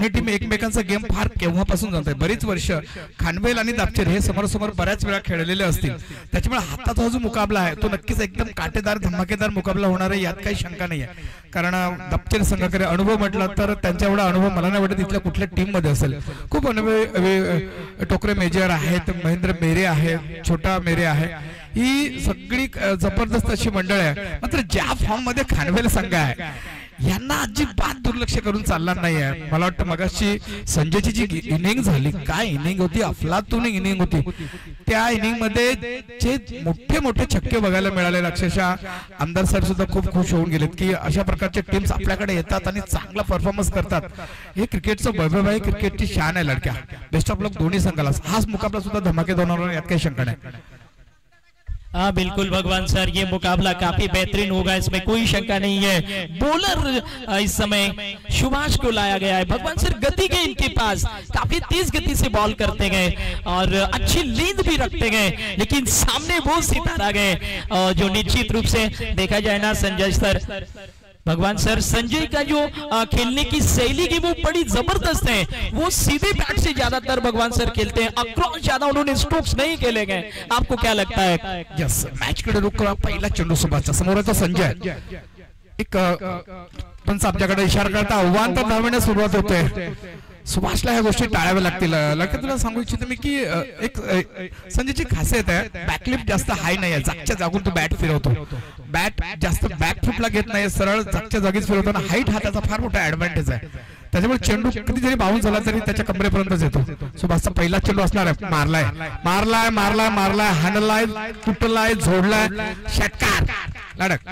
दोन्ही टीम एकमेकांचा गेम फार केव्हापासून जात आहे, बरीच वर्ष खानवेल आणि दापचेर हे समोरासमोर बऱ्याच वेळा खेळलेले असतील, त्याच्यामुळे हाताचा जो मुकाबला आहे तो नक्कीच एकदम काटेदार धमाकेदार मुकाबला होणार आहे, यात काही शंका नाही आहे. कारण दापचेर संघाकडे अनुभव म्हटला तर त्यांच्या एवढा अनुभव मला नाही वाटत इथल्या कुठल्या टीम मध्ये असेल. खूप अनुभवी टोकरे मेजर आहेत, महेंद्र मेरे आहे, छोटा मेरे आहे, ही सगळी जबरदस्त अशी मंडळ आहे. मात्र ज्या फॉर्म मध्ये खानवेल संघ आहे यांना अजिबात दुर्लक्ष करून चालणार नाही आहे. मला वाटतं मगाशी संजयची जी इनिंग झाली, काय इनिंग होती, अफलातून इनिंग होती. त्या इनिंग मध्ये जे मोठे मोठे छक्के बघायला मिळाले, अक्षरशः आमदार साहेब सुद्धा खूप खुश होऊन गेलेत की अशा प्रकारचे टीम्स आपल्याकडे येतात आणि चांगला परफॉर्मन्स करतात. हे क्रिकेटचं वैभव आहे, क्रिकेटची शान आहे लडक्या. बेस्ट ऑफ लक दोन्ही संघाला. हाच मुकाबला सुद्धा धमाकेदार होणार, यात काही शंका नाही. हाँ बिल्कुल भगवान सर, ये मुकाबला काफी बेहतरीन होगा, इसमें कोई शंका नहीं है. बॉलर इस समय सुभाष को लाया गया है. भगवान सर गति के इनके पास, काफी तेज गति से बॉल करते गए और अच्छी लीड भी रखते गए, लेकिन सामने वो सितारा गए जो निश्चित रूप से देखा जाए ना संजय सर, भगवान सर संजय का जो खेलने की शैली की वो बड़ी जबरदस्त है. वो सीधे बैट से ज्यादातर भगवान सर खेलते हैं, अक्रॉस ज्यादा उन्होंने स्ट्रोक्स नहीं खेले गए. आपको क्या लगता है? यस, मॅच कडे रुख करा. पहिला चेंडू सुभाषचा समोर आहे तो संजय. एक पंच आपल्याकडे इशारा करता आव्हान तर धावण्यास सुरुवात होते. सुभाषला ह्या गोष्टी टाळाव्या लागतील. लडक्या तुला सांगू इच्छितो मी की एक संजयची खासियत आहे, बॅकलिफ्ट जास्त हाय नाही आहे, जागच्या जागून तो बॅट फिरवतो. बॅट जास्त बॅक फुटला घेत नाही, सरळ जागच्या जागीच फिरवतो. हाईट हा त्याचा फार मोठा ऍडव्हान्टेज आहे. त्याच्यामुळे चेंडू कधी जरी बाउन्स झाला तरी त्याच्या कमरेपर्यंतच येतो. सुभाषचा पहिला चेंडू असणार आहे. मारलाय मारलाय मारलाय मारलाय हाणलाय तुटलाय झोडलाय षटकार लडक.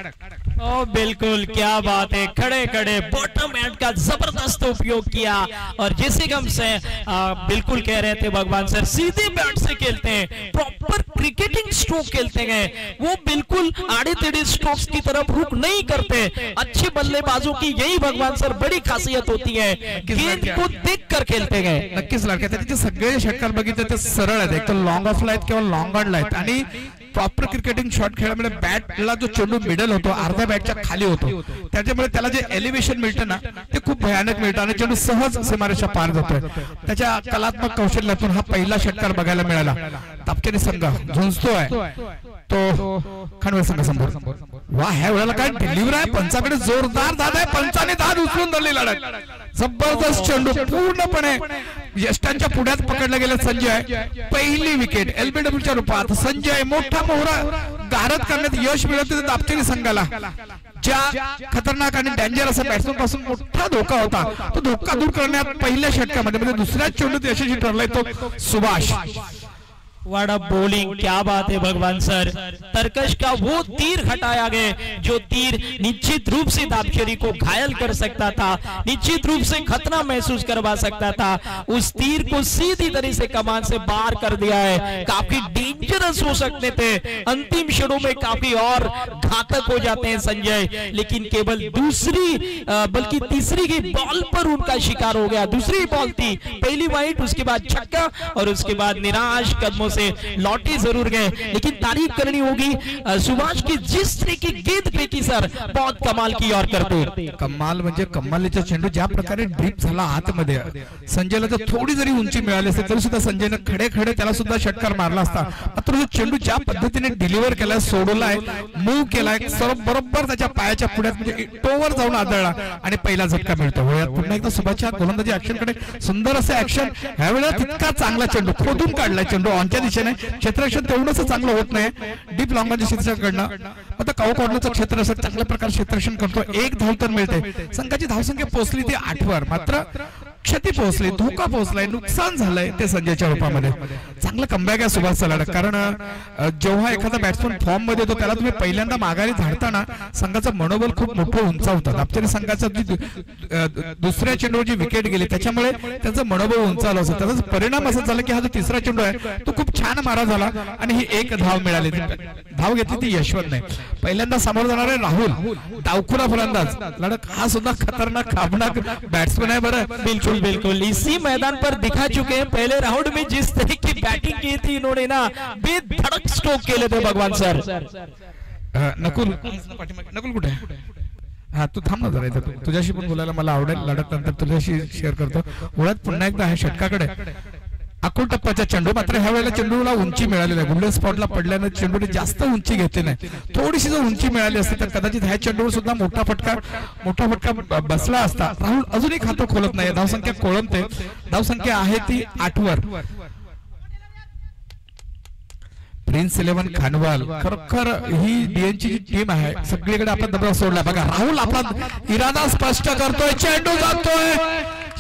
ओ बिल्कुल, क्या बात है. खड़े खड़े बॉटम एंड का जबरदस्त उपयोग किया और जैसे हम से बिल्कुल कह रहे थे भगवान सर, सीधे बैट से खेलते हैं, प्रॉपर क्रिकेटिंग स्ट्रोक खेलते हैं. वो बिल्कुल आड़े टेढ़े स्ट्रोक्स की तरफ रुख नहीं करते. अच्छे बल्लेबाजों की यही भगवान सर बड़ी खासियत होती है, गेंद को देखकर खेलते गए. नक्कीच लडक्या, त्याचे सगळे षटकार बघितले ते सरळ आहेत, एक तर लॉंग ऑफला आहेत किंवा लॉंग ऑनला आहेत. आणि प्रॉपर क्रिकेटिंग शॉट खेळल्यामुळे बॅटला जो चेंडू मिडल होतो अर्ध्या बॅटच्या खाली होतो, त्याच्यामुळे त्याला जे एलिव्हेशन मिळतं ना ते खूप भयानक मिळतं आणि चेंडू सहज सीमारेषा पार जातोय. त्याच्या कलात्मक कौशल्यातून हा पहिला षटकार बघायला मिळाला. दापचेर संघ झुंजतोय तो खानवेल संघासमोर. वा, ह्या वेळेला काय डिलिव्हर आहे, पंचाकडे जोरदार दाद आहे, पंचाने दाद उचलून धरली लढत. जबरदस्त चेंडू पूर्णपणे यष्टांच्या पुढ्यात पकडला गेला. संजय पहिली विकेट एलबीडब्ल्यूच्या रूपात. संजय मोठा मोहरा गारद करण्यात यश मिळवते दापचेरी संघाला. ज्या खतरनाक आणि डेंजर असा बॅट्समन पासून मोठा धोका होता, तो धोका दूर करण्यात पहिल्या षटकामध्ये म्हणजे दुसऱ्या चेंडूत यशस्वी ठरलाय तो सुभाष. वाड़ा बॉलिंग, क्या बात है भगवान सर. तरकश का वो तीर हटाया गया जो तीर निश्चित रूप से दापचेरी को घायल कर सकता था, निश्चित रूप से खतरा महसूस करवा सकता था. उस तीर को सीधी तरह से कमान से बाहर कर दिया है. काफी डेंजरस हो सकते थे, अंतिम क्षणों में काफी और घातक हो जाते हैं संजय, लेकिन केवल दूसरी बल्कि तीसरी की बॉल पर उनका शिकार हो गया. दूसरी बॉल थी, पहली वाइड, उसके बाद छक्का और उसके बाद निराश कदमों से लौटे जरूर गए. लेकिन तारीफ करनी होगी सुभाष की, जिस तरह की गेंद फेंकी सर, बहुत कमाल की और करते. कमाल म्हणजे कमालीचा चेंडू ज्या प्रकारे ड्रीप झाला आतमध्ये. संजयला जर थोडी जरी उंची मिळाली असती तरी सुद्धा संजयने खडे खडे त्याला सुद्धा षटकार मारला असता. मात्र जो चेंडू ज्या पद्धतीने डिलिव्हर केलाय, सोडलाय, मूव्ह केलाय, सर्व बरोबर त्याच्या पायाच्या पुढ्यात म्हणजे टोवर जाऊन आदळला आणि पहिला झटका मिळतो. पुन्हा एकदा सुभाषच्या गोलंदाजी ऍक्शन कडे सुंदर असे ऍक्शन. ह्यावेळेला तितका चांगला चेंडू खोदून काढलाय चेंडू ऑनच्या दिशेने. क्षेत्ररक्षण तेवढंच चांगलं होत नाही डीप लॉंगच्या क्षेत्राकडनं. आता काऊ कॉर्नरचं क्षेत्र असं चांगल्या प्रकारे क्षेत्ररक्षण करतो. एक धाव तर मिळते. संघाची धावसंख्या पोहोचली ती 8 वर, मात्र क्षती पोहोचली, धोका पोहोचलाय, नुकसान झालंय ते संजयच्या रूपामध्ये. चांगलं कमबॅक आहे सुभाष सलाड. कारण जेव्हा एखादा बॅट्समन फॉर्म मध्ये येतो त्याला तुम्ही पहिल्यांदा माघारी झाडताना संघाचं मनोबल खूप मोठं उंचावतं. दापचेरी संघाचा दुसऱ्या चेंडूवर जी विकेट गेली त्याच्यामुळे त्याचं मनोबल उंचावलं असं. त्याचा परिणाम असा झाला की हा जो तिसरा चेंडू आहे तो खूप छान मारा झाला आणि ही एक धाव मिळाली. धाव घेतली ती यशवंतने. पहिल्यांदा समोर जाणारे राहुल डावखुरा फलंदाज लढत, हा सुद्धा खतरनाक खाबनाक बॅट्समन आहे. बरं, बिल्कुल बिल्कुल इसी मैदान पर दिखा चुके हैं. पहले राउंड में जिस तरह की बैटिंग की थी इन्होंने ना, बेधड़क स्ट्रोक खेले थे भगवान सर. नकुल कुठे हा तू थांब ना जरा इथं, तुझ्याशी पण बोलायला मला आवडेल. लढत नंतर तुझ्याशी शेअर करतो. ओळख पुन्हा एकदा आहे षटकाकडे. अकोल टप्प्याचा चेंडू, मात्र ह्या वेळेला चेंडूला उंची मिळालेली आहे. गोल्डन स्पॉटला पडल्याने चेंडूने जास्त उंची घेतली नाही. थोडीशी जर उंची मिळाली असती तर कदाचित ह्या चेंडूवर सुद्धा मोठा फटका बसला असता. राहुल अजूनही खातं खोलत नाही. धावसंख्या कोळंबते. धावसंख्या आहे ती 8 वर. प्रिन्स 11 खानवाल खरोखर ही डीएनची जी टीम आहे सगळीकडे आपला दबाव सोडला. बघा राहुल आपला इरादा स्पष्ट करतोय. चेंडू जातोय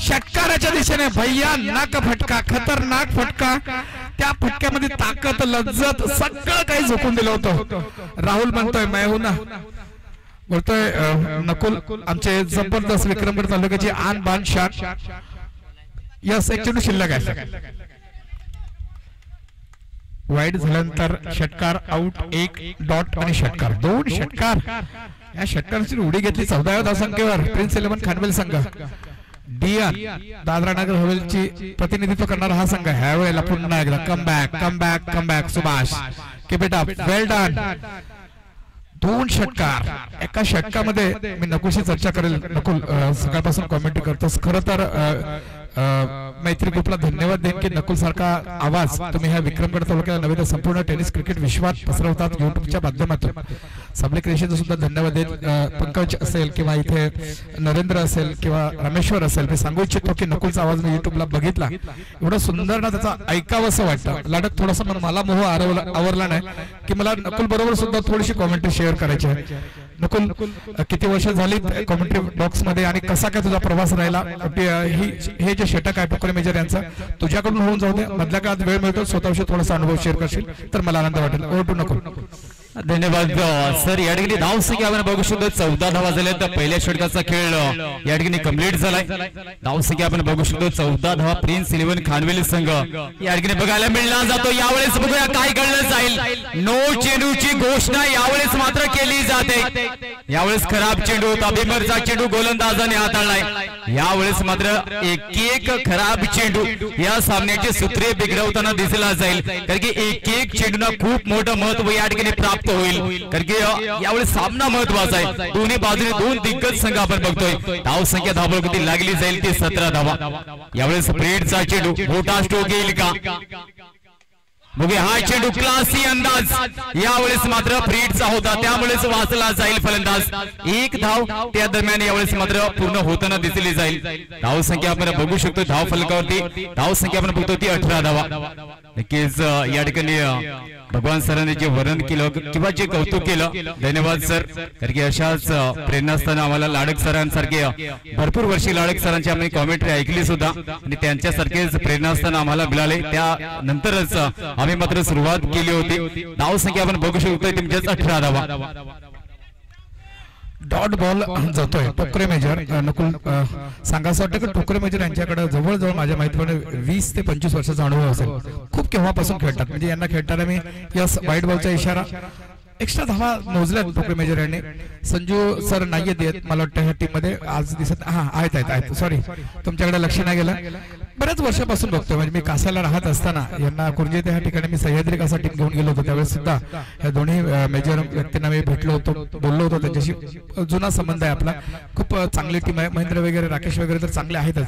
षटकाराच्या दिशेने. भैया नाक फटका, खतरनाक फटका. त्या फटक्यामध्ये ताकद, लज्जत सगळं काही झोकून दिलं होतं. राहुल म्हणतोय मैं हूं ना, बोलतोय नकुल आमचे जबरदस्त विक्रमगड तालुक्याची आन बान शाट. यस, एक चेंडू शिल्लक आहे. वाईट झाल्यानंतर षटकार आउट, 1 डॉट आणि षटकार, 2 षटकार. या षटकाराची उडी घेतली 14व्या धावसंख्येवर प्रिन्स 11 खानवेल संघ. डीएन दादरा नगर हवेलीची प्रतिनिधित्व करणारा हा संघ ह्या वेळेला पुन्हा एकदा come back. Subhash keep it up, well done. 2 षटकार एका षटकामध्ये. मी नकुलशी चर्चा करेल. नकुल सकाळपासून कॉमेंट्री करतोस. खरं तर मैत्री ग्रुपला धन्यवाद देईन की नकुल सारखा आवाज तुम्ही ह्या विक्रमगड तालुक्याला नव्हे तर संपूर्ण टेनिस क्रिकेट विश्वात पसरवतात युट्यूबच्या माध्यमातून. सबले क्रिएशनचा सुद्धा धन्यवाद देईन. पंकज असेल किंवा इथे नरेंद्र असेल किंवा रामेश्वर असेल, मी सांगू इच्छितो की नकुलचा आवाज मी युट्यूबला बघितला. एवढं सुंदर ना त्याचा ऐकावंसं वाटतं. लढत थोडासा मला मोह आवरला नाही की मला नकुल बरोबर सुद्धा थोडीशी कॉमेंट्री शेअर करायची आहे. नकुल किती वर्ष झाली कॉमेंट्री बॉक्स मध्ये आणि कसा काय तुझा प्रवास राहिला? हे जे षटक आहे टोकरे मेजर यांचा तुझ्याकडून होऊन जाऊ दे. मधल्या काळात वेळ मिळतो स्वतःविषयी थोडासा अनुभव शेअर करशील तर मला आनंद वाटेल. Over to Nakul. धन्यवाद सर. या ठिकाणी धावसंख्या आपण बघू शकतो 14 धावा झाल्या. तर पहिल्या षटकाचा खेळ या ठिकाणी कंप्लीट झालाय. धावसंख्या आपण बघू शकतो 14 धावा प्रिन्स 11 खानवेल संघ या ठिकाणी बघायला मिळणार जातो. यावेळेस बघूया काय घडलं जाईल. नो चेंडूची घोषणा यावेळेस मात्र केली जाते. यावेळेस खराब चेंडू होता. भीमरचा चेंडू गोलंदाजाने हाताळलाय. यावेळेस मात्र एक खराब चेंडू या सामन्याची सूत्रे बिघडवताना दिसला जाईल. कारण की एक चेंडूला खूप मोठं महत्व या ठिकाणी प्राप्त होईल. कारण की यावेळेस सामना महत्वाचा आहे. दोन्ही बाजूने 2 दिग्गज संघ आपण बघतोय. धावसंख्या धावपळी लागली जाईल ती 17 धावा. यावेळेस ब्रेडचा चेंडू मोठा स्ट्रोक येईल का? बघूया हा चेंडू क्लासी अंदाज यावेळेस मात्र फ्रीडचा होता त्यामुळेच वाचला जाईल फलंदाज. 1 धाव त्या दरम्यान यावेळेस मात्र पूर्ण होताना दिसली जाईल. धाव संख्या आपण बघू शकतो. धाव फलकावरती धाव संख्या आपण बघतो ती 18 धावा. नक्कीच या ठिकाणी भगवान सरांनी जे वर्णन केलं किंवा जे कौतुक केलं धन्यवाद सर. कारण की अशाच प्रेरणास्थान आम्हाला लाडक सरांसारखे भरपूर वर्षी लाडक सरांची आम्ही कॉमेंट्री ऐकली सुद्धा आणि त्यांच्यासारखेच प्रेरणास्थान आम्हाला मिळाले. त्यानंतरच आम्ही मात्र सुरुवात केली होती. धाव संख्या आपण बघू शकतो तुमच्याच 18 धावा. डॉट बॉल जातोय टोकरे मेजर. नकुल सांगायचं वाटतं की टोकरे मेजर यांच्याकडे जवळजवळ माझ्या माहितीप्रमाणे 20 ते 25 वर्षाचा अनुभव असेल. खूप केव्हापासून खेळतात म्हणजे यांना खेळताना मी यस वाईट बॉलचा इशारा एक्स्ट्रा धावा मोजल्यात टोकरे मेजर यांनी. संजू सर नाहीये देत मला वाटतं ह्या टीम मध्ये आज दिसत. हा आहेत सॉरी तुमच्याकडे लक्ष नाही गेलं. बऱ्याच वर्षापासून बघतोय म्हणजे मी कासाला राहत असताना यांना कुर्जे ह्या ठिकाणी मी सह्याद्री कासा टीम घेऊन गेलो होतो. त्यावेळेस सुद्धा ह्या दोन्ही मेजर व्यक्तींना मी भेटलो होतो बोललो होतो. त्यांच्याशी जुना संबंध आहे आपला. खूप चांगली टीम आहे. महेंद्र वगैरे राकेश वगैरे तर चांगले आहेतच.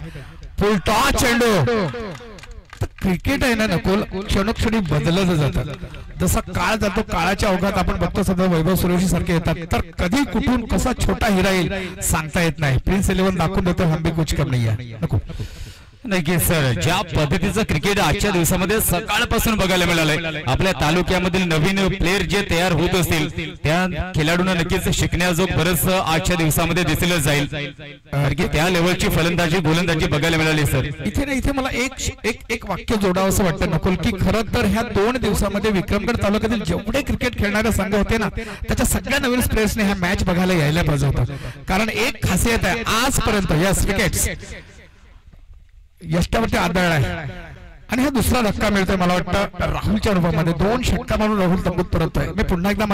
फुलटॉ चेंडू. क्रिकेट आहे ना नकुल क्षणोक्षणी बदलत जातात. जसा काळ जातो काळाच्या ओघात आपण बघतो सध्या वैभव सूर्यवंशी सारखे येतात तर कधी कुठून कसा छोटा हिरा येईल सांगता येत नाही. प्रिन्स 11 दाखवून देतो हम भी कुछ कम नाही आहे. नको नाही सर ज्या पद्धतीचं क्रिकेट आजच्या दिवसामध्ये सकाळपासून बघायला मिळालंय. आपल्या तालुक्यामधील नवीन प्लेयर जे तयार होत असतील त्या खेळाडूंना नक्कीच शिकण्याजोग बरंच आजच्या दिवसामध्ये दिसलं जाईल. कारण की त्या लेवलची फलंदाजी गोलंदाजी बघायला मिळाली सर. इथे मला एक वाक्य जोडावं असं वाटतं नकुल की खरं तर ह्या 2 दिवसामध्ये विक्रमगड तालुक्यातील जेवढे क्रिकेट खेळणारे संघ होते ना त्याच्या सगळ्या नवीन प्लेयर्सने ह्या मॅच बघायला यायला पाहिजे होता. कारण एक खासियत आहे आजपर्यंत यस विकेट्स यष्टावरती आदळ आहे आणि हा दुसरा धक्का मिळतोय मला वाटतं राहुलच्या रूपामध्ये. 2 षटका मारून राहुल तंबूत परततोय. मी पुन्हा एकदा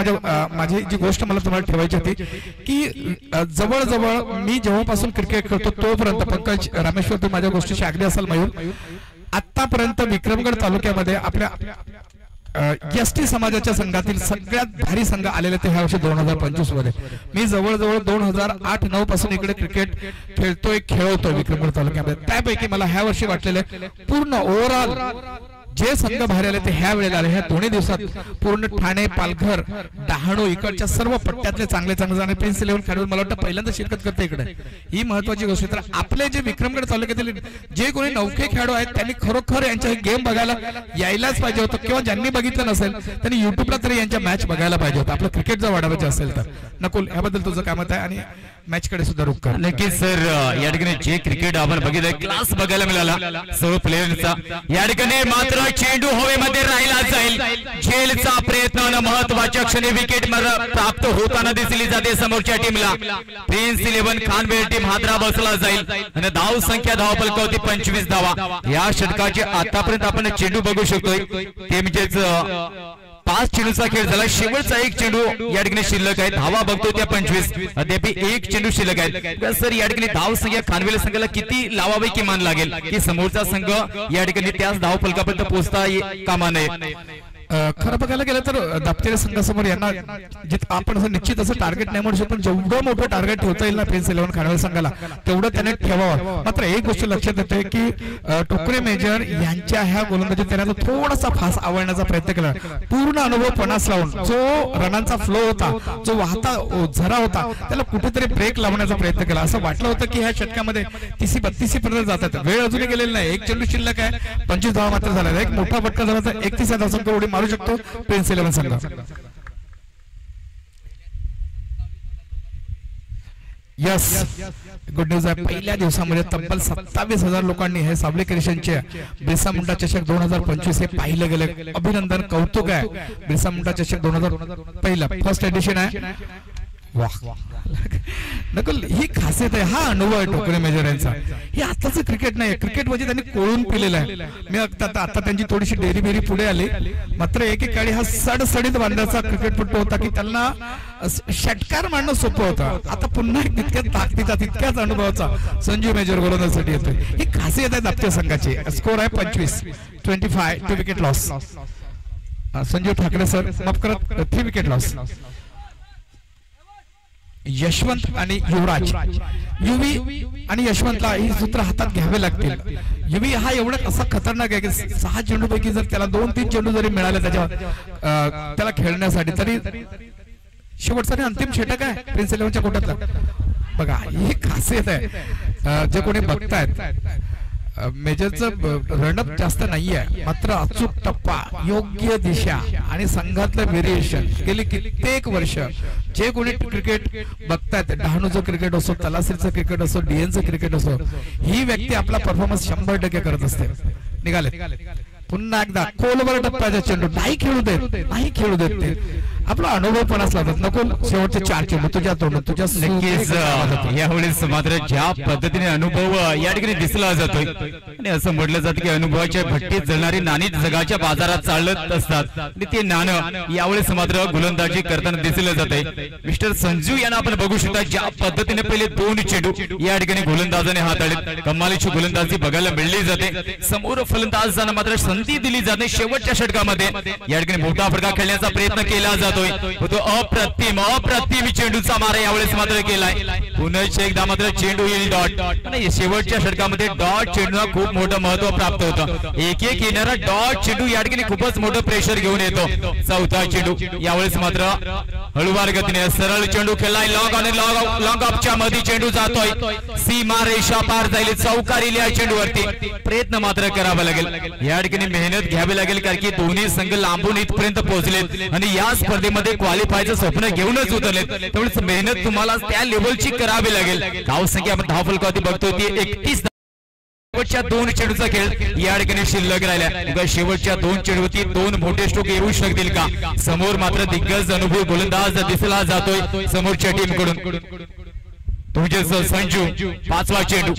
माझी जी गोष्ट मला तुम्हाला ठेवायची होती की जवळजवळ मी जेव्हापासून क्रिकेट खेळतो तोपर्यंत पंकज रामेश्वर तू माझ्या गोष्टीशी अगदी असाल मयूर आतापर्यंत विक्रमगड तालुक्यामध्ये आपल्या एसटी समाजाच्या संघातील सगळ्यात भारी संघ आलेले ते ह्या वर्षी 2025 मध्ये. मी जवळजवळ 2008-9 पासून इकडे क्रिकेट खेळवतोय विक्रमगड तालुक्यामध्ये. त्यापैकी मला ह्या वर्षी वाटलेले पूर्ण ओव्हरऑल जे संघ बाहेर आले ते ह्या वेळेला आले. ह्या दोन्ही दिवसात पूर्ण ठाणे, पालघर, डहाणू इकडच्या सर्व पट्ट्यातले चांगले जाणे प्रिन्स 11 खेळाडू मला वाटतं पहिल्यांदा शिरकत करते इकडे. ही महत्वाची गोष्ट. तर आपले जे विक्रमगड तालुक्यातील जे कोणी नौके खेळाडू आहेत त्यांनी खरोखर यांच्या गेम बघायला यायलाच पाहिजे होतं, किंवा ज्यांनी बघितलं नसेल त्यांनी युट्यूबला तरी यांच्या मॅच बघायला पाहिजे होतं. आपलं क्रिकेट जर वाढवायचं असेल तर. नकुल, याबद्दल तुझं काय मत आहे आणि मॅच कडे सुद्धा रुख कर. नक्कीच सर, या ठिकाणी जे क्रिकेट आपण बघितलं क्लास बघायला मिळाला सर्व प्लेयरचा. या ठिकाणी मात्र चेंडू हवेमध्ये राहिला जाईल. झेलचा प्रयत्न महत्वाच्या क्षणी विकेट प्राप्त होताना दिसली जाते समोरच्या टीमला. प्रिन्स 11 खानवेल टीम हादरा बसला जाईल आणि धाव संख्या धावफलकावरती 25 धावा. या षटकाचे आतापर्यंत आपण चेंडू बघू शकतोय ते म्हणजेच 5 चेंडूचा खेळ झाला. शेवटचा एक चेंडू या ठिकाणी शिल्लक आहे. धावा बघतो त्या 25, अद्याप एक चेंडू शिल्लक आहे. सर, या ठिकाणी धाव संख्या खानवेल संघाला किती लावावी किमान लागेल की समोरचा संघ या ठिकाणी त्याच धाव फलकापर्यंत पोहोचता कामा नये? खरं बघायला गेलं तर दापतेरे संघासमोर यांना आपण असं निश्चित असं टार्गेट नाही म्हणू शकतो, पण जेवढं मोठं टार्गेट ठेवता येईल ना प्रिन्स 11 खानवेल संघाला तेवढं त्याने ठेवावं. मात्र एक गोष्ट लक्षात येते की टोकरे मेजर यांच्या ह्या गोलंदाजीत त्याने थोडासा फास आवडण्याचा प्रयत्न केला. पूर्ण अनुभव पणास लावून जो रनांचा फ्लो होता, जो वाहता झरा होता, त्याला कुठेतरी ब्रेक लावण्याचा प्रयत्न केला. असं वाटलं होतं की ह्या षटकामध्ये 30-32 पर्यंत जातात. वेळ अजूनही गेलेली नाही. एक चेंडू शिल्लक आहे, 25 धावा मात्र झाला. एक मोठा फटका झाला तर 31 धावांसंख्या उडी मारू शकतो प्रिन्स 11 संघ. यस, गुड न्यूज आहे. पहिल्या दिवसामध्ये तब्बल 27,000 लोकांनी हे साबळे क्रिएशनचे बिरसा मुंडा चषक 2025 हे पाहिलं गेलं. अभिनंदन, कौतुक आहे. बिरसा मुंडा चषक 2000 पहिला फर्स्ट एडिशन आहे. वाह, नकुल, ही खासियत आहे, हा अनुभव आहे टोकरे मेजर यांचा. हे आताच क्रिकेट नाही, क्रिकेट म्हणजे त्यांनी कोळून पिलेलं आहे. मी आता त्यांची थोडीशी डेरी बेरी पुढे आली. मात्र एकेकाळी हा सडसडीत बांधाचा क्रिकेटपटू होता की त्यांना षटकार मांडणं सोपं होतं. आता पुन्हा तितक्याच ताकदीचा तितक्याच अनुभवाचा संजू मेजर गोलंदाजीसाठी येतोय. ही खासियत आहे दापते संघाची. स्कोर आहे 25 2 wicket loss. Sanju Thackeray sir माफ करत 3 विकेट लॉस. यशवंत आणि युवराज, युवी आणि यशवंतला ही सूत्र हातात घ्यावे लागतील. युवी हा एवढा असा खतरनाक आहे की 6 चेंडू पैकी जर त्याला 2-3 चेंडू जरी मिळाले त्याला खेळण्यासाठी तरी शेवटचा अंतिम षटक आहे प्रिन्स 11च्या कोट्यातला. बघा, ही खासियत आहे. जे कोणी बघतायत मेजरचं रनअप जास्त नाहीये, मात्र अचूक टप्पा, योग्य दिशा आणि संघातलं व्हेरिएशन गेली कित्येक वर्ष जे कोणी क्रिकेट बघतायत, डहाणूचं क्रिकेट असो, तलासीचं क्रिकेट असो, डीएनचं क्रिकेट असो, ही व्यक्ती आपला परफॉर्मन्स 100% करत असते. निघाले पुन्हा एकदा खोलवर टप्प्याचा चेंडू, नाही खेळू देत ते आपला अनुभव पण असला तर. नको, शेवटचे 4 चेंडू तुझ्या तोंडात तुझ्या. नक्कीच यावेळेस मात्र ज्या पद्धतीने अनुभव या ठिकाणी दिसला जातोय आणि असं म्हटलं जातं की अनुभवाच्या भट्टीत जळणारी नाणी जगाच्या बाजारात चालत असतात आणि ते नाणं यावेळेस मात्र गोलंदाजी करताना दिसलं जाते. मिस्टर संजू यांना आपण बघू शकता ज्या पद्धतीने पहिले 2 चेंडू या ठिकाणी गोलंदाजाने हाताळले. कमालीची गोलंदाजी बघायला मिळली जाते. समोर फलंदाजांना मात्र संधी दिली जाते. शेवटच्या षटकामध्ये या ठिकाणी मोठा फटका खेळण्याचा प्रयत्न केला जातोय. तो अप्रतिम चेंडूचा मारा यावेळेस मात्र केलाय. पुन्हा एकदा मात्र चेंडू येईल डॉट आणि शेवटच्या षटकामध्ये डॉट चेंडूला खूप मोठं महत्व प्राप्त होतं. एक येणारा डॉट चेंडू या ठिकाणी खूपच मोठं प्रेशर घेऊन येतो. 4था चेंडू यावेळेस मात्र हळूवार गतीने सरळ चेंडू खेळलाय. लॉंग ऑफच्या मध्ये चेंडू जातोय. सीमा रेषा पार जाईल, चौकारी या चेंडूवरती प्रयत्न मात्र करावा लागेल. या ठिकाणी मेहनत घ्यावी लागेल कारण की दोन्ही संघ लांबून इथपर्यंत पोहोचलेत आणि या स्पर्धेमध्ये क्वालिफायचं स्वप्न घेऊनच उतरलेत. त्यामुळे मेहनत तुम्हाला त्या लेवलची करावी लागेल. धाव संख्या आपण धाव फलकावरती बघतोय ती 31. शेवटच्या 2 चेंडूचा खेळ या ठिकाणी शिल्लक राहिला. शेवटच्या 2 चेंडूवरती 2 मोठे स्ट्रोक येऊ शकतील का? समोर मात्र दिग्गज अनुभवी गोलंदाज दिसला जातोय समोरच्या टीम कडून. तुमचे संजू 5वा चेंडू.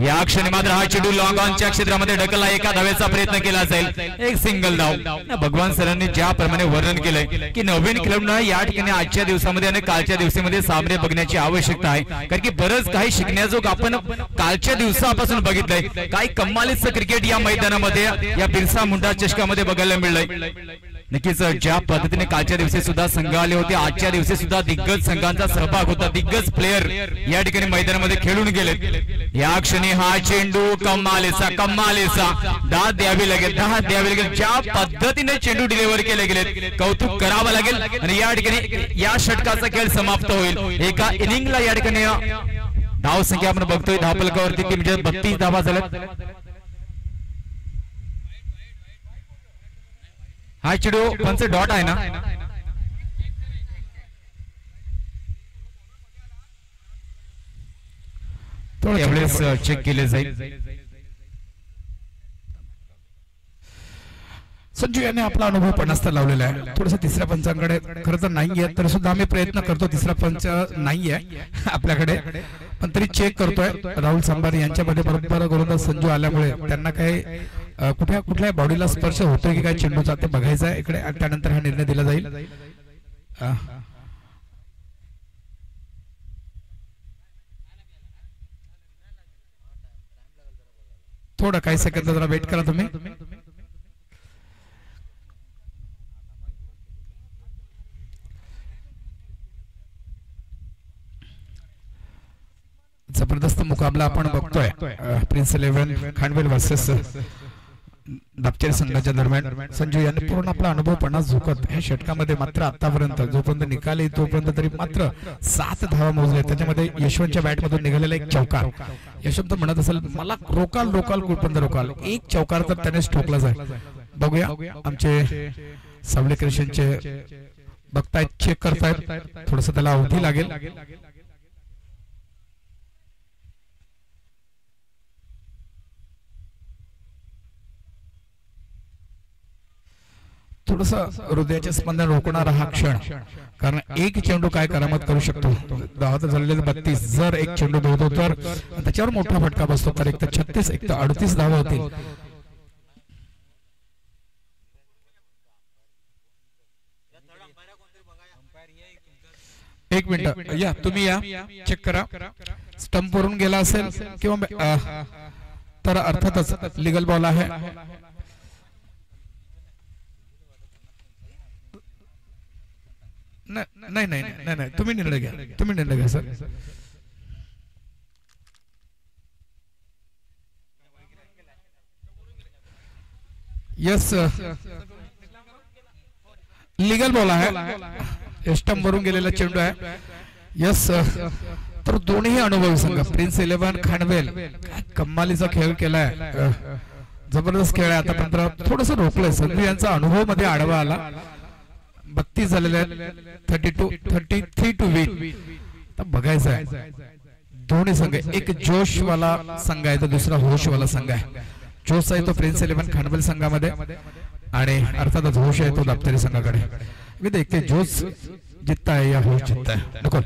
या क्षणी मात्र हा चेंडू लॉंग ऑनच्या क्षेत्रामध्ये ढकलला. एका धावेचा प्रयत्न केला जाईल. एक सिंगल धाव. भगवान सरांनी ज्याप्रमाणे वर्णन केलंय की नवीन खेळाडूंना या ठिकाणी आजच्या दिवसामध्ये आणि कालच्या दिवसामध्ये सामने बघण्याची आवश्यकता आहे कारण की बरंच काही शिकण्याजोग आपण कालच्या दिवसापासून बघितलंय. काही कमालीचं क्रिकेट या मैदानामध्ये या बिरसा मुंडा चषकामध्ये बघायला मिळलंय. नक्कीच ज्या पद्धतीने कालच्या दिवशी सुद्धा संघ आले होते, आजच्या दिवशी सुद्धा दिग्गज संघांचा सहभाग होता, दिग्गज प्लेयर या ठिकाणी मैदानामध्ये खेळून गेले। या क्षणी हा चेंडू कमालीचा दाद द्यावी लागेल ज्या पद्धतीने चेंडू डिलिव्हर केले गेले कौतुक करावं लागेल। आणि या ठिकाणी या षटकाचा खेळ समाप्त होईल। एका इनिंगला या ठिकाणी धाव संख्या आपण बघतोय धावफलकावरती की म्हणजे 32 धावा झाल्यात। हा चेंडू पंच डॉट आहे ना, यावेळेस चेक केले जाईल। संजू यांनी आपला अनुभव 50 लावलेला आहे। थोडस तिसऱ्या पंचांकडे खरं तर नाहीये, तर सुद्धा आम्ही प्रयत्न करतो, तिसरा पंच नाहीये आपल्याकडे, पण तरी चेक करतोय। राहुल संभारी यांच्यामध्ये बरोबर गोलंदाज संजू आल्यामुळे त्यांना काही कुठल्या बॉडीला स्पर्श होतोय की काय चेंडूचा ते बघायचं आहे इकडे, त्यानंतर हा निर्णय दिला जाईल। थोडं काही सेकंद जरा वेट करा तुम्ही। जबरदस्त मुकाबला आपण बघतोय प्रिन्स 11 खांडवेल वर्सेस दापचेरी संघाच्या दरम्यान। संजू यांनी पूर्ण आपला अनुभव 50 झुकत ह्या षटकामध्ये मात्र आतापर्यंत जोपर्यंत निकाल येईल तोपर्यंत तरी मात्र 7 धावा मोजल्या। त्याच्यामध्ये यशवंतच्या बॅट मधून निघालेला एक चौकार, यशवंत म्हणत असेल मला रोकाल कुठपर्यंत रोकाल, एक चौकार तर त्यानेच ठोकला जाईल। बघूया आमचे सावले क्रिशनचे बघतायत, चेक करतायत, थोडस त्याला अवधी लागेल। थोडस हृदयाचे स्पंदन रोखणारा हा क्षण, कारण एक चेंडू काय करामत करू शकतो। धावा तर झालेले 32, जर एक चेंडू धोतो तर त्याच्यावर मोठा फटका बसतो, तर एक तर 36 एक तर 38 धावा होतील। एक मिनिट या तुम्ही या, चेक करा, स्टंप वरून गेला असेल किंवा तर अर्थातच लिगल बॉल आहे। नाही तुम्ही निर्णय घ्या सर। यस लीगल बॉल आहे, स्टंप वरून गेलेला चेंडू आहे। यस तर दोन्ही अनुभवी संघ प्रिन्स 11 खांडवेल कमालीचा खेळ केलाय, जबरदस्त खेळ आहे। आतापर्यंत थोडस रोखलंय संजू यांचा अनुभव मध्ये आडवा आला। 32 झालेले आहेत, 33 टू विन। बघायचं आहे दोन्ही संघ, एक जोशवाला संघ आहे तर दुसरा होशवाला संघ आहे। जोश आहे तो प्रिन्स 11 खांडवेल संघामध्ये आणि अर्थातच होश आहे तो दापचेरी संघाकडे। मी देखते जोश जितता है या होश जितता है। नको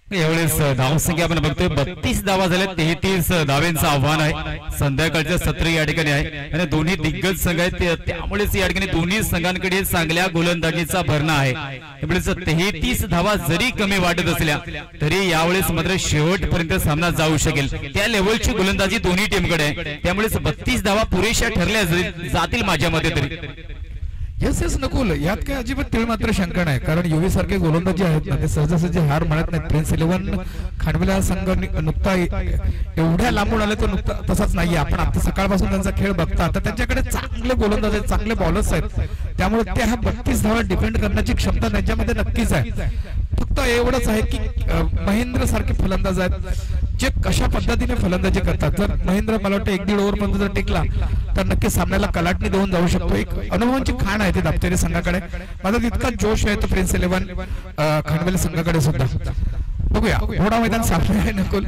यावेळेस धावसंख्या आपण बघतोय 32 धावा झाल्या, 33 धावांचं आव्हान आहे। संध्याकाळचं सत्र या ठिकाणी आहे आणि दोन्ही दिग्गज संघ आहेत, त्यामुळेच या ठिकाणी दोन्ही संघांकडे चांगल्या गोलंदाजीचा भरणा आहे। त्यामुळे 33 धावा जरी कमी वाटत असल्या तरी यावेळेस मात्र शेवटपर्यंत सामना जाऊ शकेल, त्या लेवलची गोलंदाजी दोन्ही टीमकडे आहे। त्यामुळे 32 धावा पुरेशा ठरल्या जातील माझ्या मते तरी। यस नकुल, यात काही अजिबात तीळ मात्र शंका नाही, कारण युवी सारखे गोलंदाजी आहेत ना ते सहजासहजी हार म्हणत नाहीत। प्रिन्स 11 खांडवेल हा संघ नुकता एवढ्या लांबून आले तो नुकता तसाच नाहीये। आपण आता सकाळपासून त्यांचा खेळ बघता तर त्यांच्याकडे चांगले गोलंदाज आहेत, चांगले बॉलर्स आहेत, त्यामुळे ते हा 32 धावा डिफेंड करण्याची क्षमता त्यांच्यामध्ये नक्कीच आहे। फक्त एवढंच आहे की महेंद्र सारखे फलंदाज आहेत जे कशा पद्धतीने फलंदाजी करतात। जर महेंद्र मला वाटतं 1-1.5 ओव्हर पर्यंत जर टिकला तर नक्की सामन्याला कलाटणी देऊन जाऊ शकतो। एक अनुभवांची खाण आहे ते दापचेरी संघाकडे, माझा तितका जोश आहे तो प्रिन्स 11 खांडवेल संघाकडे सुद्धा। बघूया घोडा मैदान सामने आहे नकुल,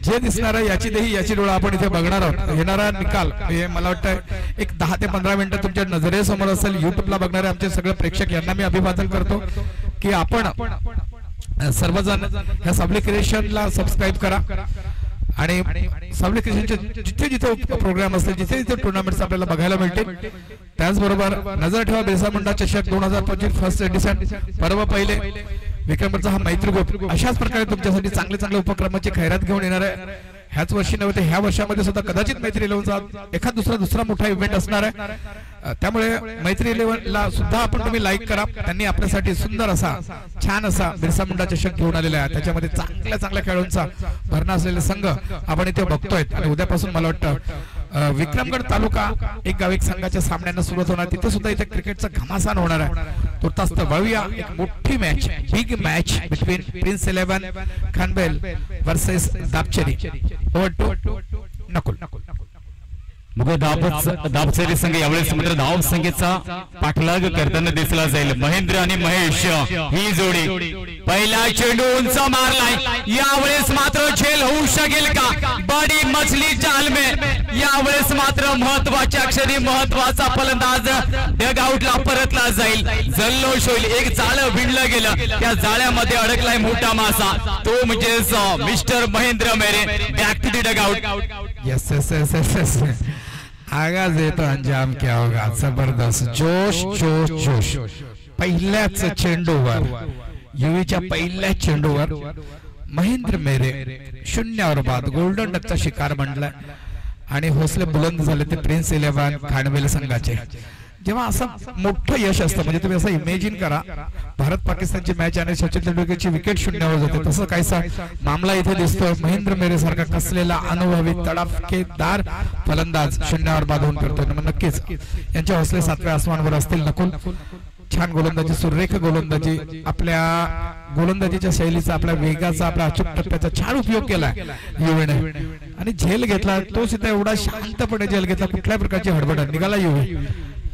जे दिसणार आहे याची देही याची डोळा आपण इथे बघणार आहोत। येणारा निकाल हे मला वाटतं एक 10 ते 15 मिनिटं तुमच्या नजरेसमोर असेल। युट्यूबला बघणारे आमचे सगळे प्रेक्षक यांना मी अभिवादन करतो की आपण सर्वजण ह्या सावली क्रिएशनला सबस्क्राईब करा आणि सावली क्रिएशनचे जिथे जिथे प्रोग्राम असतील, जिथे जिथे टुर्नामेंट्स आपल्याला बघायला मिळतील, त्याचबरोबर नजर ठेवा बिरसा मुंडा चषक 2025 फर्स्ट एडिशन पर्व पहिले विक्रमचा हा मैत्री ग्रुप अशाच प्रकारे तुमच्यासाठी चांगले चांगले उपक्रमाची खैरात घेऊन येणार आहे। ह्याच वर्षी नव्हे ह्या वर्षामध्ये सुद्धा कदाचित मैत्री 11चा एखाद दुसरा मोठा इव्हेंट असणार आहे। त्यामुळे मैत्री 11ला सुद्धा आपण तुम्ही लाईक करा। त्यांनी आपल्यासाठी सुंदर असा छान असा बिरसा मुंडा चषक घेऊन आलेला आहे। त्याच्यामध्ये चांगल्या खेळाडूंचा भरणा असलेले संघ आपण इथे बघतोय आणि उद्यापासून मला वाटतं विक्रमगड तालुका एक गाव एक संघाच्या सामन्यांना सुरुवात होणार। तिथे सुद्धा इथे क्रिकेटचा घमासान होणार आहे। तुर्तास वळूया एक मोठी match, big match between prince 11 Khanbel versus Dapcheri. Over to Nakul. Dabcheri संघ यावेळेस मात्र धाव संख्येचा पाठलाग करताना दिसला जाईल। महेंद्र आणि महेश ही जोडी पहिला चेंडू उंच मारलाय, यावेळेस मात्र झेल होऊ शकेल का? बडी मछली जाल में यावेळेस मात्र महत्वाच्या क्षणी महत्वाचा फलंदाज डग आउटला परतला जाईल। जल्लोष होईल, एक जाळं विणलं गेलं, त्या जाळ्यामध्ये अडकलाय मोठा मासा, तो म्हणजेच मिस्टर महेंद्र मेरे। Back to the dugout. Yes yes yes yes yes आगाज येतो, अंजाम क्या होगा? जबरदस्त जोश जोश जोश। पहिल्याच चेंडूवर युवीच्या पहिल्याच चेंडूवर महेंद्र मेरे 0 बाद गोल्डन डकचा शिकार बनला आणि हौसले बुलंद झाले ते प्रिन्स 11 खानबेल संघाचे। जेव्हा असं मोठं यश असतं म्हणजे तुम्ही असं इमेजिन करा, भारत पाकिस्तानची मॅच आणि सचिन तेंडुलकरची विकेट 0वर जाते, तसं काहीसा मामला इथे दिसतोय। महेंद्र मेरे सारखा कसलेला अनुभवी तडाखेदार फलंदाज 0वर बाद होऊन करतोय। नक्कीच यांचे हौसले 7व्या आसमानावर असतील। नकुल छान गोलंदाजी, सुरेख गोलंदाजी, आपल्या गोलंदाजीच्या शैलीचा, आपल्या वेगाचा, आपल्या अचूक टप्प्याचा छान उपयोग केलाय युवीने आणि झेल घेतला तो सुद्धा एवढा शांतपणे झेल घेतला, कुठल्याही प्रकारची हडबड निघाला युवी।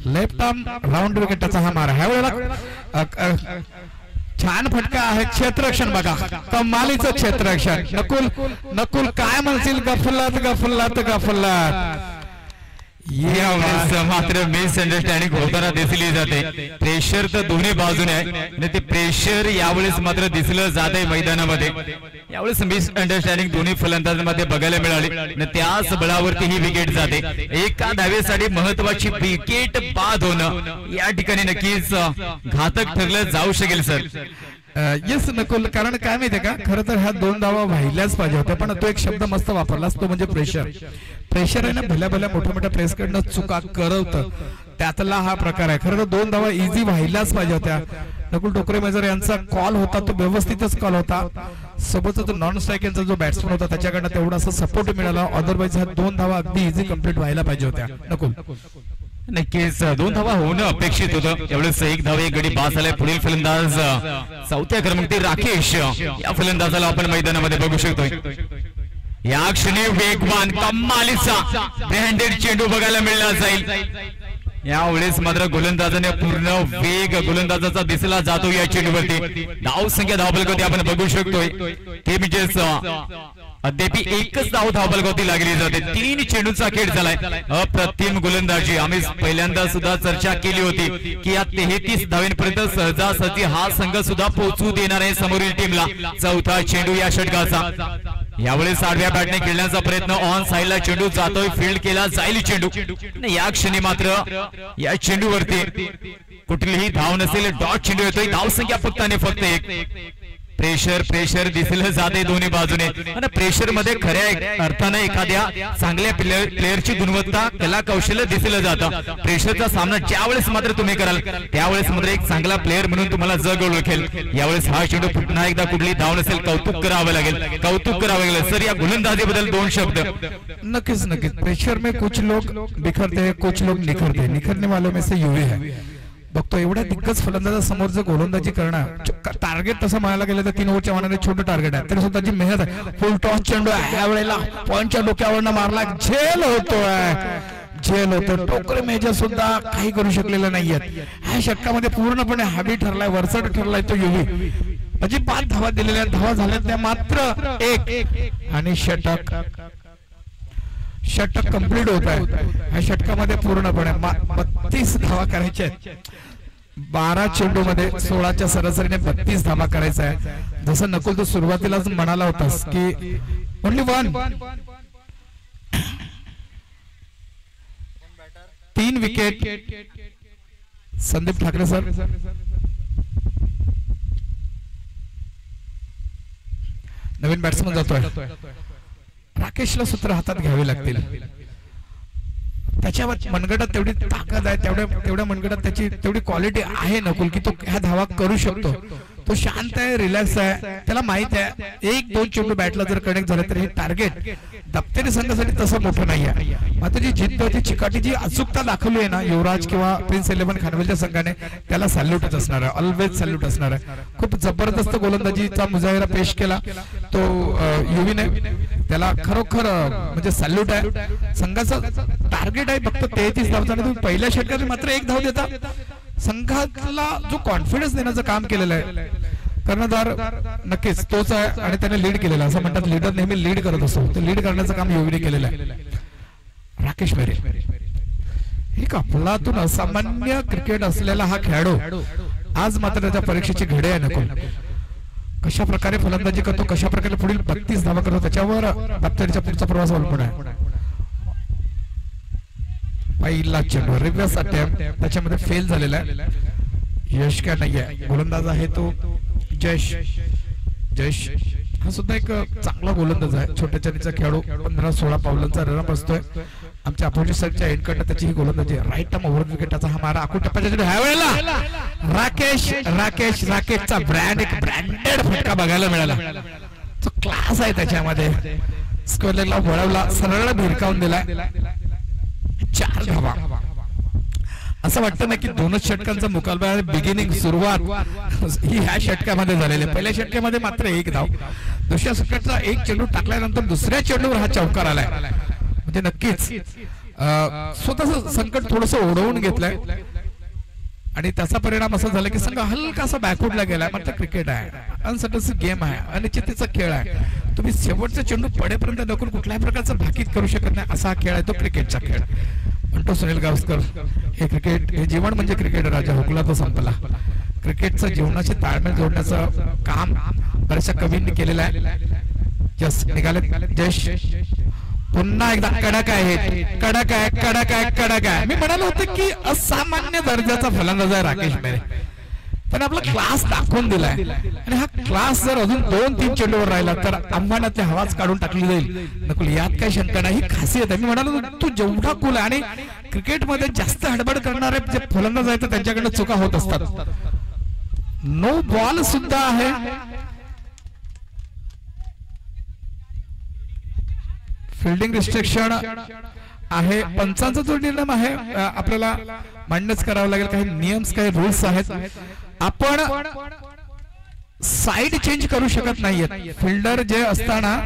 लेफ्ट आर्म राउंड विकेटचा हा मारा, ह्या वेळेला छान फटका आहे। क्षेत्ररक्षण बघा, कमालीचं क्षेत्ररक्षण। नकुल काय म्हणतील? गफलत यावेळेस मात्र मिसअंडरस्टँडिंग होताना दिसली जाते। प्रेशर तर दोन्ही बाजूने आहे आणि ते प्रेशर यावेळेस मात्र दिसलं जाते मैदानामध्ये। यावेळेस मिसअंडरस्टँडिंग दोन्ही फलंदाजांमध्ये बघायला मिळाली आणि त्याच बळावरती ही विकेट जाते। एका धावेसाठी महत्वाची विकेट बाद होणं या ठिकाणी नक्कीच घातक ठरलं जाऊ शकेल सर। येस नकुल, कारण काय माहितीये का, खरं तर ह्या 2 धावा व्हायलाच पाहिजे होत्या, पण तो एक शब्द मस्त वापरलास तो म्हणजे प्रेशर। प्रेशर आहे ना, भल्या मोठ्या प्रेस कडनं चुका करवतं, त्यातला हा प्रकार आहे। खरं तर 2 धावा इझी व्हायलाच पाहिजे होत्या। नकुल टोकरे मेजर यांचा कॉल होता तो व्यवस्थितच कॉल होता, सोबतचा जो नॉन स्ट्राईक यांचा जो बॅट्समन होता त्याच्याकडनं तेवढा असा सपोर्ट मिळाला, अदरवाईज ह्या 2 धावा अगदी इझी कंप्लीट व्हायला पाहिजे होत्या। नकुल नक्कीच 2 धावा होणं अपेक्षित होतं। एवढेच 1 धाव 1 गडी बाद झालाय। पुढील फलंदाज 4थ्या क्रमांकाचे राकेश, या फलंदाजाला आपण मैदानामध्ये बघू शकतोय। या क्षणी वेगवान कमालीचा ब्रँडेड चेंडू बघायला मिळला जाईल। यावेळेस मात्र गोलंदाजाने पूर्ण वेग गोलंदाजाचा दिसला जातो या चेंडूवरती। धाव संख्या धावफलकावरती आपण बघू शकतोय ते म्हणजेच अद्याप एकच धावफलकावरती लागली जाते। 3 चेंडूंचा खेळ झालाय, अप्रतिम गोलंदाजी। आम्ही पहिल्यांदा सुद्धा चर्चा केली होती की या 33 धावांपर्यंत सहजासहजी हा संघ सुद्धा पोहोचू देणार आहे समोरील टीमला। 4था चेंडू या षटकाचा, यावेळेस 8व्या बॅटने खेळण्याचा प्रयत्न, ऑन साइडला चेंडू जातोय, फील्ड केला जाईल चेंडू। या क्षणी मात्र या चेंडूवरती कुठलीही धाव नसेल, डॉट चेंडू येतोय। धाव संख्या फक्त आणि फक्त 1। प्रेशर दिसलं जाते दोन्ही बाजूने आणि प्रेशर मध्ये खऱ्या अर्थाने एखाद्या चांगल्या प्लेयरची गुणवत्ता, कला कौशल्य दिसलं जातं। प्रेशरचा सामना ज्यावेळेस मात्र तुम्ही कराल त्यावेळेस मात्र एक चांगला प्लेयर म्हणून तुम्हाला जग ओळखेल। यावेळेस हा चेंडू पुन्हा एकदा कुठली धाव नसेल, कौतुक करावं लागेल सर। या गोलंदाजीबद्दल 2 शब्द। नक्कीच प्रेशर में कुछ लोग बिखरते हैं, कुछ लोग निखरते हैं, निखरने वालों में से युवी है। बघतो एवढ्या दिग्गज फलंदाजासमोर जर गोलंदाजी करणं, टार्गेट तसं म्हणायला गेलं तर 3 ओव्हरच्या मानाने छोटं टार्गेट आहे, तरी स्वतःची मेहनत आहे। फुल टॉस चेंडू ह्या वेळेला पॉइंटच्या डोक्यावरनं मारला, झेल होतो। टोकरे मेजर सुद्धा काही करू शकलेले नाहीयेत। ह्या षटकामध्ये पूर्णपणे हॅबी ठरलाय, वरचढ ठरलाय तो युवी। म्हणजे 5 धावा दिलेल्या, धावा झाल्या त्या मात्र 1 आणि षटक कंप्लीट होत आहे। ह्या षटकामध्ये पूर्णपणे 32 धावा करायच्या आहेत। 12 चेंडू मध्ये 16च्या सरासरीने 32 धावा करायचा आहे। जसं नकुल तू सुरुवातीलाच म्हणाला होतास की only 1, 3 wicket. Sandeep Thakare sir, नवीन बॅट्समन जातोय राकेशला सूत्र हातात घ्यावे लागतील. त्याच्या मनगटात तेवढी ताकद आहे, तेवढ्या मनगटात त्याची तेवढी क्वालिटी आहे नकुल की तो ह्या धावा करू शकतो. तो शांत आहे, रिलॅक्स आहे, त्याला माहित आहे 1-2 चेंडू बॅटला जर कनेक्ट झाले तर हे टार्गेट दप्तरी संघासाठी तसं मोठं नाही आहे. मात्र जी जिद्द होती, चिकाटी, जी अचूकता दाखवली आहे ना युवराज किंवा प्रिन्स 11 खानवेलच्या संघाने, त्याला सॅल्यूटच असणार आहे, ऑलवेज सॅल्यूट असणार आहे. खूप जबरदस्त गोलंदाजीचा मुजाहिरा पेश केला तो युवीने, त्याला खरोखर म्हणजे सॅल्यूट आहे. संघाचं टार्गेट आहे फक्त 33 धावचा आणि तुम्ही पहिल्या षटकात मात्र 1 धाव देता. संघाला जो कॉन्फिडन्स देण्याचं काम केलेलं आहे कर्णधार नक्कीच तोच आहे आणि त्याने लीड केलेला. असं म्हणतात लीडर नेहमी लीड करत असतो, ते लीड करण्याचं काम योगीने केलेलं आहे. राकेश मेरे एक अफलातून असामान्य क्रिकेट असलेला हा खेळाडू आज मात्र त्याच्या परीक्षेची घडे आहे नकुल. कशा प्रकारे फलंदाजी करतो, कशा प्रकारे पुढील 32 धावा करतो, त्याच्यावर दप्तरीचा पुढचा प्रवास अवलंबून आहे. पहिला चेंडू रिव्हर्स अटेम्प्ट त्याच्यामध्ये फेल झालेला आहे. यश काय नाहीये, गोलंदाज आहे तो जयेश हा सुद्धा एक चांगला गोलंदाज आहे. छोट्या चरीचा खेळाडू, 15-16 पावलांचा रन असतोय. आमच्या अपोजिट साईडच्या एंडकडनं त्याची ही गोलंदाजी, राईट टर्म ओव्हर विकेटाचा हा मारा आखूड टप्प्याच्या ह्या वेळेला राकेशचा ब्रँड, एक ब्रँडेड फटका बघायला मिळाला. तो क्लास आहे त्याच्यामध्ये. स्क्वेअर लेगला वळवला, सरळ भिरकावून दिलाय. 4 धावा. असं वाटतं ना की 2च षटकांचा मुकाबला, बिगिनिंग सुरुवात ही ह्या षटकामध्ये झालेली आहे. पहिल्या षटकामध्ये मात्र 1 धाव, दुसऱ्या षटकाचा 1 चेंडू टाकल्यानंतर दुसऱ्या चेंडूवर हा चौकार आलाय. म्हणजे नक्कीच स्वतःच संकट थोडस ओढवून घेतलंय आणि त्याचा परिणाम असा झाला की संघ हलकासा बॅकवर्डला गेलाय. मात्र क्रिकेट आहे, अनसर्टन गेम आहे, अनिश्चिततेचा खेळ आहे. तुम्ही शेवटचा चेंडू पडेपर्यंत नकुल कुठल्याही प्रकारचं भाकीत करू शकत नाही, असा खेळ आहे तो क्रिकेटचा खेळ. म्हणतो सुनील गावस्कर, हे क्रिकेट, हे जीवन म्हणजे क्रिकेट राजा हुकला तो संपला. क्रिकेटचं जीवनाशी ताळमेळ जोडण्याचं काम बऱ्याचशा कवींनी केलेलं आहे. जस निघाले जयेश, पुन्हा एकदा कडक आहे, कडक आहे, कडक आहे, कडक आहे. मी म्हणालो होतो की असामान्य दर्जाचा फलंदाज आहे राकेश मेरे. त्याने आपला क्लास दाखवून दिलाय आणि हा क्लास जर अजून 2-3 चेंडूवर राहिला तर आव्हानातली हवाच काढून टाकली जाईल. नकुल यात काही शंका नाही, ही खासियत आहे. मी म्हणालो तू जेवढा कूल आहे आणि क्रिकेटमध्ये जास्त हडबड करणारे जे फलंदाज आहेत त्यांच्याकडनं चुका होत असतात. नो बॉल सुद्धा आहे. फिल्डिंग रिस्ट्रिक्शन आहे, पंचांचा जो निर्णय आहे आपल्याला मान्यच करावा लागेल. काही नियम्स, काही रूल्स आहेत. आपण साइड चेंज करू शकत नाहीये. फिल्डर जे असताना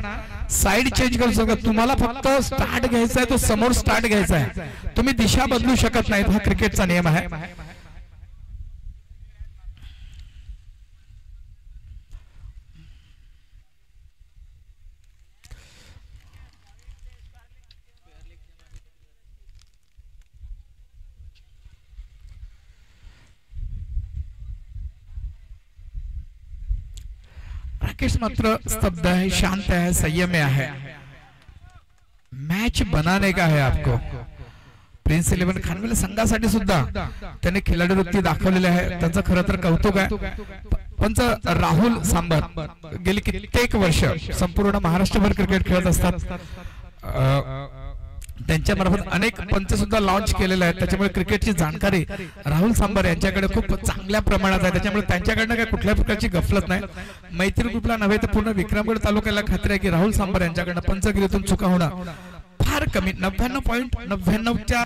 साइड चेंज करू शकत, तुम्हाला फक्त स्टार्ट घ्यायचा आहे, तो समोर स्टार्ट घ्यायचा आहे, तुम्ही दिशा बदलू शकत नाही. हा क्रिकेटचा नियम आहे. राकेश मात्र स्तब्ध है, शांत है, संयम में है. मैच बनाने का है आपको. प्रिन्स 11 खानवेल संघासाठी सुद्धा त्याने खिलाडी वृत्ती दाखवलेली आहे, त्यांचं खरं तर कौतुक आहे. पंच राहुल सांबर गेली कित्येक वर्ष संपूर्ण महाराष्ट्रभर क्रिकेट खेळत असतात. त्यांच्या मार्फत अनेक पंच सुद्धा लॉन्च केलेले आहेत. त्याच्यामुळे क्रिकेटची जाणकारी राहुल सांबर यांच्याकडे खूप चांगल्या प्रमाणात आहे. त्याच्यामुळे त्यांच्याकडनं काही कुठल्याही प्रकारची गफलत नाही. मैत्री ग्रुपला नव्हे तर पूर्ण विक्रमगड तालुक्याला खात्री आहे की राहुल सांबर यांच्याकडनं पंचगिरीतून चुका होणं फार कमी, 99.99च्या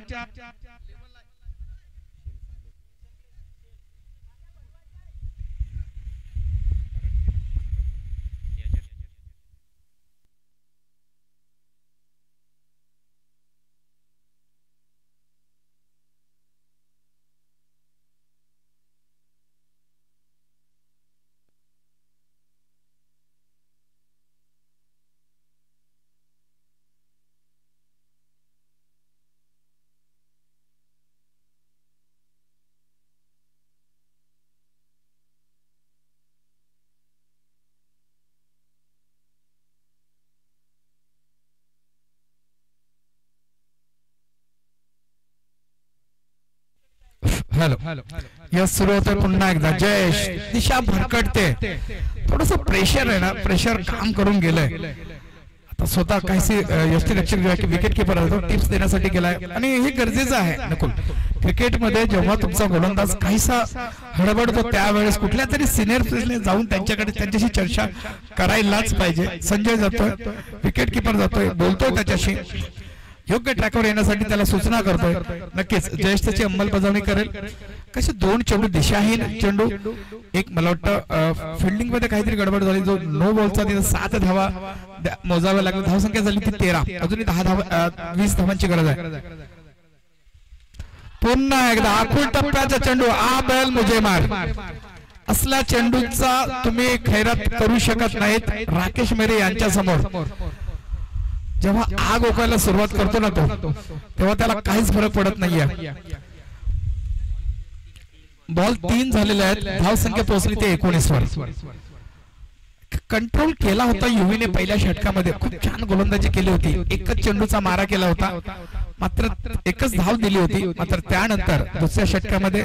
हॅलो यस सुरू होतोय पुन्हा एकदा. जयेश, दिशा भरकटते, थोडस प्रेशर आहे ना, प्रेशर काम करून गेलंय. स्वतः काहीसे यष्टीरक्षक विकेट किपर होतो टिप्स देण्यासाठी गेलाय आणि हे गरजेचं आहे नकुल. क्रिकेटमध्ये जेव्हा तुमचा गोलंदाज काहीसा हडबडतो त्यावेळेस कुठल्या तरी सिनियर प्लेयरने जाऊन त्यांच्याशी चर्चा करायलाच पाहिजे. संजय जातोय, विकेट किपर जातोय, बोलतोय त्याच्याशी, योग्य ट्रॅकवर येण्यासाठी त्याला सूचना करतोय. नक्कीच जयेश त्याची अंमलबजावणी करेल. कसे दोन चेंडू दिशाहीन चेंडू, एक मला वाटतं फिल्डिंग मध्ये काहीतरी गडबड झाली, जो नो बॉलचा तिथे 7 धावा मोजाव्या लागल्या, धावसंख्या झाली ती 13, अजूनही 20 धावांची गरज आहे. पुन्हा एकदा आखूड टप्प्याचा चेंडू, आ बैल मुझे मार, असल्या चेंडूचा तुम्ही खैरात करू शकत नाहीत राकेश मेरे यांच्या समोर. जेव्हा आग ओकायला सुरुवात करतो ना तो, तेव्हा त्याला काहीच फरक पडत नाहीये. बॉल 3 झालेले आहेत, धावसंख्या पोहोचली ते 19 वर. कंट्रोल केला होता युवीने पहिल्या षटकामध्ये, खूप छान गोलंदाजी केली होती, एकच चेंडूचा मारा केला होता, मात्र एकच धाव दिली होती. मात्र त्यानंतर दुसऱ्या षटकामध्ये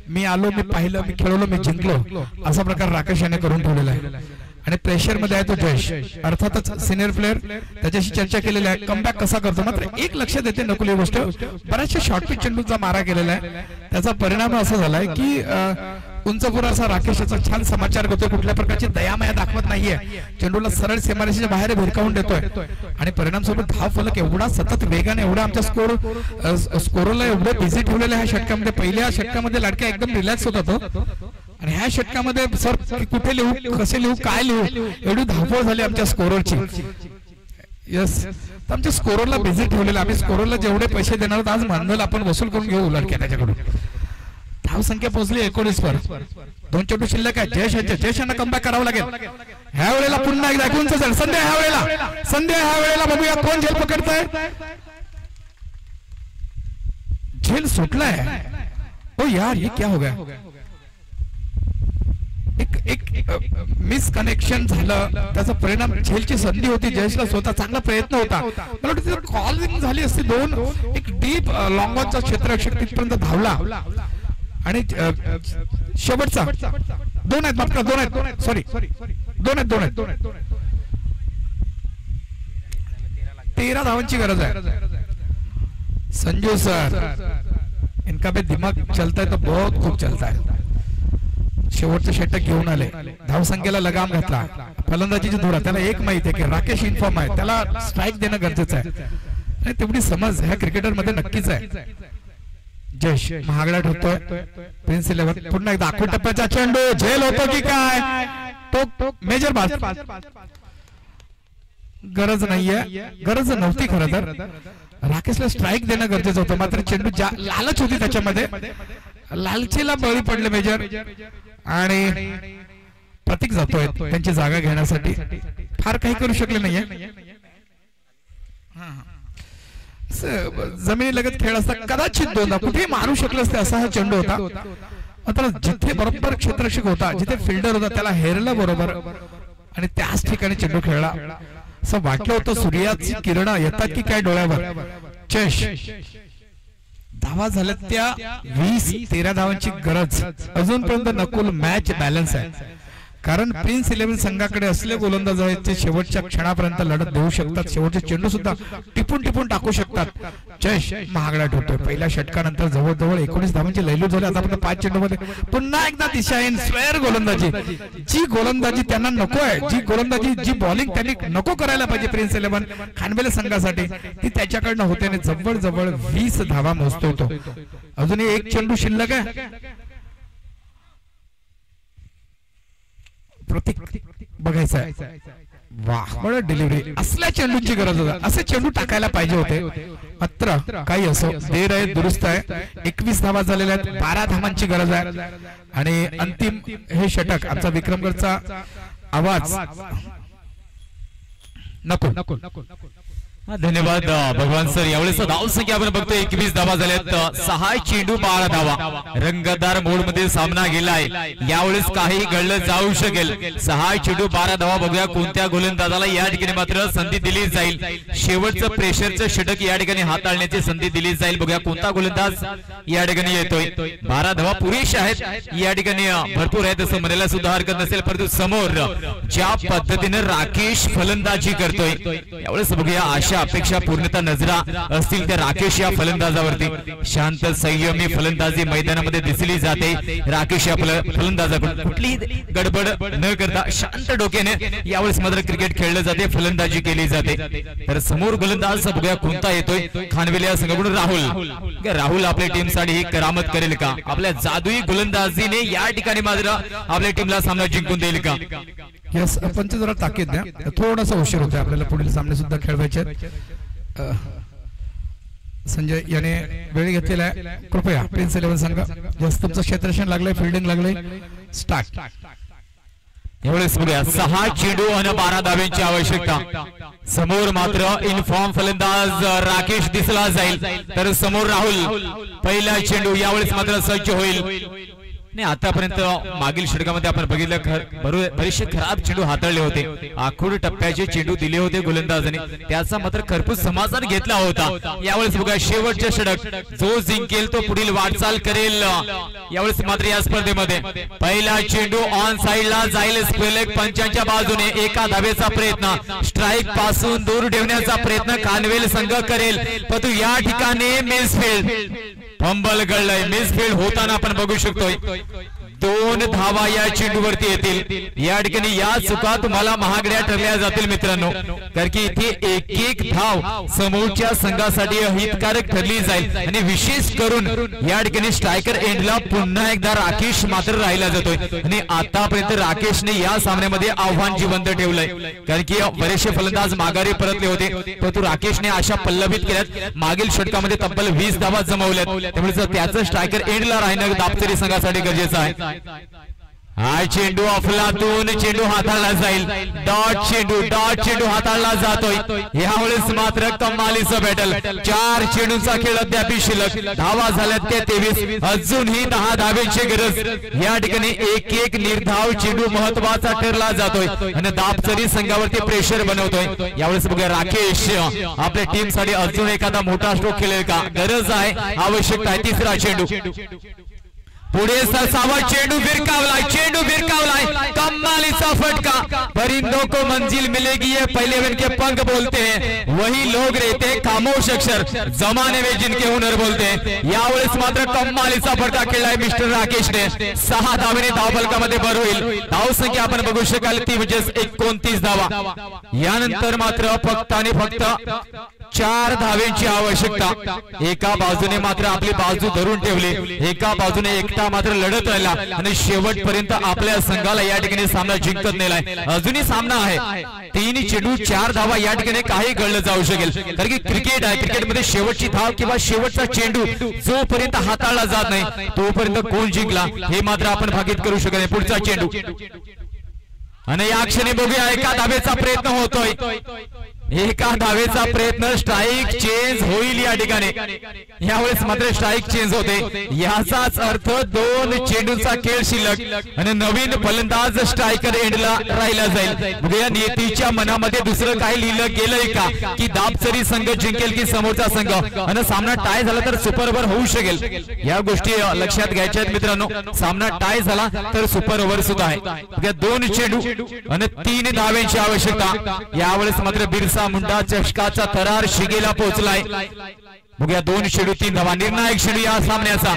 मी आलो, मी पाहिलं, मी खेळलो, मी जिंकलो, असा प्रकार राकेश याने करून ठेवलेला आहे. आणि प्रेशर मध्ये आहे तो जयेश, अर्थातच सिनियर प्लेअर, त्याच्याशी चर्चा केलेली आहे, कमबॅक कसा करतो. मात्र एक लक्षात येते नकुल ही गोष्ट, बऱ्याचशा शॉर्ट पिच चेंडूचा मारा केलेला आहे, त्याचा परिणाम असा झालाय की उंचपुरा असा राकेश याचा छान समाचार करतोय, कुठल्या प्रकारची दयामाया दाखवत नाहीये, चेंडूला सरळ सीमारेषेच्या बाहेर भिरकावून देतोय आणि परिणाम स्वरूप धाव फलक एवढा सतत वेगाने, एवढा आमच्या स्कोरला एवढं बिझी ठेवलेलं ह्या षटकामध्ये. पहिल्या षटकामध्ये लाडक्या एकदम रिलॅक्स होता तो, आणि ह्या षटकामध्ये सर कुठे लिहू, कसे लिहू, काय लिहू, एवढी धावपळ झाली आमच्या स्कोररची. यस, तर आमच्या स्कोररला बिझी ठेवलेलं, आम्ही स्कोररला जेवढे पैसे देणार आहोत आज मानधन आपण वसूल करून घेऊ लडक्या त्याच्याकडून. धावसंख्या पोहोचली 19 वर, 2 चेंडू शिल्लक आहे. जयेशांना कमबॅक करावं लागेल ह्या वेळेला. पुन्हा एकदा ऐकून संध्या ह्या वेळेला बघूया कोण झेल पकडतंय. झेल सुटलाय. ओ यार ये क्या हो गया, एक मिसकनेक्शन झालं, त्याचा परिणाम झेलची संधी होती, जयेशला स्वतः चांगला प्रयत्न होता, मला वाटतं कॉलिंग झाली असती. एक डीप लॉंग ऑनचा क्षेत्ररक्षक तिथपर्यंत धावला आणि शेवटचा 2 आहेत, माफ करा 2 आहेत, सॉरी 2 आहेत. 13 धावांची गरज आहे. संजू सर, इनका भी दिमाग चलता है तो बहुत खूप चलता है. शेवटचं षटक घेऊन आले, धावसंख्येला लगाम घातला, फलंदाजीची धुरा, त्याला एक माहिती आहे की राकेश इन्फॉर्म आहे, त्याला स्ट्राईक देणं गरजेचं आहे आणि तेवढी समज ह्या क्रिकेटर मध्ये नक्कीच आहे. जयेश महागडा ठेवतोय, प्रिन्स 11, पुन्हा एकदा आखूड टप्प्याचा चेंडू, झेल होतो की काय, तो मेजर बाज, गरज नाहीये, गरज नव्हती खरं तर, राकेशला स्ट्राईक देणं गरजेचं होतं, मात्र चेंडू लालच होती त्याच्यामध्ये, लालचीला बळी पडले मेजर आणि प्रतीक जातोय त्यांची जागा घेण्यासाठी. फार काही करू शकले नाहीये, जमिनी लगत खेळ असता कदाचित 2दा कुठेही मारू शकले असते असा हा चेंडू होता. मात्र जिथे बरोबर क्षेत्ररक्षक होता, जिथे फिल्डर होता, त्याला हेरलं बरोबर आणि त्याच ठिकाणी चेंडू खेळला. असं वाटलं होतं सूर्याची किरण येतात की काय डोळ्यावर. चेश धावा झाल्या त्या 20-13 धावांची गरज. अजूनपर्यंत नकुल मॅच बॅलन्स आहे, कारण प्रिन्स 11 संघाकडे असले गोलंदाज आहेत ते शेवटच्या क्षणापर्यंत लढत देऊ शकतात, शेवटचे चेंडू सुद्धा टिपून टाकू शकतात. जयेश महागडा ठेवतोय, पहिल्या षटकानंतर जवळजवळ 19 धावांची लयलूट झाली. आतापर्यंत 5 चेंडूमध्ये पुन्हा एकदा दिशाहीन स्क्वेअर गोलंदाजी, जी गोलंदाजी त्यांना नको आहे, जी गोलंदाजी, जी बॉलिंग त्यांनी नको करायला पाहिजे प्रिन्स 11 खानवेल संघासाठी, ती त्याच्याकडनं होते आणि जवळजवळ 20 धावा मोजतोय तो. अजूनही एक चेंडू शिल्लक आहे. प्रतीक बघायचा आहे, वाह बळ डिलिव्हरी, असल्या चेंडूची गरज होती, असे चेंडू टाकायला पाहिजे होते. मात्र काही असो, देर आहे दुरुस्त आहे. 21 धावा झालेल्या आहेत, 12 धावांची गरज आहे आणि अंतिम हे षटक. आमचा विक्रमगडचा आवाज नको धन्यवाद भगवान सर. यावेळेस धाव संख्या आपण बघतो 21 धावा झाल्यात. 6 चेंडू 12 धावा. रंगतदार मोड मध्ये सामना गेलाय. यावेळेस काही घडलं जाऊ शकेल. 6 चेंडू 12 धावा. बघूया कोणत्या गोलंदाजाला या ठिकाणी मात्र संधी दिली जाईल. शेवटचं प्रेशरचं षटक या ठिकाणी हाताळण्याची संधी दिली जाईल. बघूया कोणता गोलंदाज या ठिकाणी येतोय. 12 धावा पुरेशा आहेत या ठिकाणी, भरपूर आहेत असं म्हणायला सुद्धा हरकत नसेल. परंतु समोर ज्या पद्धतीने राकेश फलंदाजी करतोय यावेळेस बघूया आशा अपेक्षा पूर्णता नजरा असतील त्या राकेश या फलंदाजावरती. शांत संयमी फलंदाजी मैदानामध्ये दिसली जाते. राकेश या फलंदाजाकडून कुठलीही गडबड न करता शांत डोक्याने यावेळेस मात्र क्रिकेट खेळलं जाते, फलंदाजी केली जाते. तर समोर गोलंदाज बघूया कोणता येतोय. खानवेल या संघाकडून राहुल आपल्या टीम साठी ही करामत करेल का? आपल्या जादुई गोलंदाजीने या ठिकाणी मात्र आपल्या टीमला सामना जिंकून देईल का? यस, पंच जरा ताकीद द्या. थोडासा उशीर होतोय, आपल्याला पुढील सामने सुद्धा खेळवायचे आहेत. संजय याने वेळ घेतलेला आहे. कृपया प्रिन्स 11 संघ जास्त तुमचं क्षेत्ररक्षण लागलंय, फिल्डिंग लागलंय. स्टार्ट. यावेळेस बघूया 6 चेंडू आणि 12 धाव्यांची आवश्यकता. समोर मात्र इनफॉर्म फलंदाज राकेश दिसला जाईल. तर समोर राहुल पहिला चेंडू यावेळेस मात्र सज्ज होईल. नाही, आतापर्यंत मागील षटकामध्ये आपण बघितलं बरेचसे खराब चेंडू हाताळले होते. आखूड टप्प्याचे चेंडू दिले होते गोलंदाजाने, त्याचा मात्र खरपूस समाचार घेतला होता. यावेळेस बघा शेवटचे षटक, जो जिंकेल तो पुढील वाटचाल करेल. यावेळेस मात्र या स्पर्धेमध्ये पहिला चेंडू ऑन साइडला जाईल. स्पेलेक पंचांच्या बाजूने एका धावेचा प्रयत्न, स्ट्राईक पासून दूर ठेवण्याचा प्रयत्न खानवेल संघ करेल. परंतु या ठिकाणी मिसफील्ड, फंबल घडलंय. मिसफील्ड होताना आपण बघू शकतोय. 2 धावा या चेंडूवरती येतील. या ठिकाणी या चुका तुम्हाला महागड्या ठरल्या जातील मित्रांनो, कारण की इथे एक एक धाव समोरच्या संघासाठी हितकारक ठरली जाईल. आणि विशेष करून या ठिकाणी स्ट्रायकर एंडला पुन्हा एकदा राकेश मात्र राहिला जातोय. आणि आतापर्यंत राकेशने या सामन्यामध्ये आव्हान जिवंत ठेवलंय, कारण की बरेचसे फलंदाज माघारी परतले होते. परंतु राकेशने आशा पल्लवित केल्यात. मागील षटकामध्ये तब्बल 20 धावा जमवल्यात. त्यामुळे त्याचं स्ट्रायकर एंडला राहणं दापचरी संघासाठी गरजेचं आहे. हा चेंडू अफलातून चेंडू हाताळला जाईल. डॉट चेंडू हाताळला जातोय. यावेळेस मात्र कमालीचं बॅटल. 4 चेंडूंचा खेळ अद्याप शिल्लक. धावा झाल्यात ते 23. अजूनही 10 धावेची गरज. या ठिकाणी एक एक निर्धाव चेंडू महत्वाचा ठरला जातोय आणि दापचरी संघावरती प्रेशर बनवतोय. यावेळेस बघूया राकेश आपल्या टीम साठी अजून एखादा मोठा स्ट्रोक खेळेल का? गरज आहे, आवश्यकता आहे. 3रा चेंडू पुढे सरसावा. चेंडू भिरकावलाय. कमालीचा फटका. परिंदों को मंजिल मिलेगी ये पहले इनके पंख बोलते हैं, वही लोग रहते खामोश अक्षर, जमाने में जिनके हुनर बोलते हैं. यावेळेस मात्र कमालीचा फटका खेळलाय मिस्टर राकेशने. 6 धावेने धावफलकामध्ये भर होईल. धाव संख्या आपण बघू शकाल ती म्हणजे 29 धावा. यानंतर मात्र फक्त आणि फक्त 4 धावेंची आवश्यकता. एका बाजूने मात्र आपली बाजू धरून ठेवली, एका बाजूने एकटा मात्र लढत राहिला आणि शेवटपर्यंत आपल्या संघाला या ठिकाणी सामना जिंकत नेलाय. अजूनही सामना आहे. 3 चेंडू 4 धावा. या ठिकाणी काही घडलं जाऊ शकेल, कारण की क्रिकेट आहे. क्रिकेटमध्ये शेवटची धाव किंवा शेवटचा चेंडू जोपर्यंत हाताळला जात नाही तोपर्यंत कोण जिंकला हे मात्र आपण भाकीत करू शकत नाही. पुढचा चेंडू आणि या क्षणी बघूया एका धावेचा प्रयत्न होतोय. एका धावेचा प्रयत्न. स्ट्राईक चेंज होईल या ठिकाणी. यावेळेस मात्र स्ट्राईक चेंज होते. याचाच अर्थ 2 चेंडूंचा खेळ शिल्लक आणि नवीन फलंदाज स्ट्रायकर एंडला राहिला जाईल. या नियतीच्या मनामध्ये दुसरं काही लिहिलं गेलंय का की दापचरी संघ जिंकेल की समोरचा संघ, आणि सामना टाय झाला तर सुपर ओव्हर होऊ शकेल. या गोष्टी लक्षात घ्यायच्या आहेत मित्रांनो. सामना टाय झाला तर सुपर ओव्हर सुद्धा आहे. 2 चेंडू आणि 3 धावेंची आवश्यकता. यावेळेस मात्र बिरसा मुंडा चषकाचा थरार शिगेला पोहोचलाय. बघूया 2 चेंडू 3 धावा. निर्णायक चेंडू या सामन्याचा.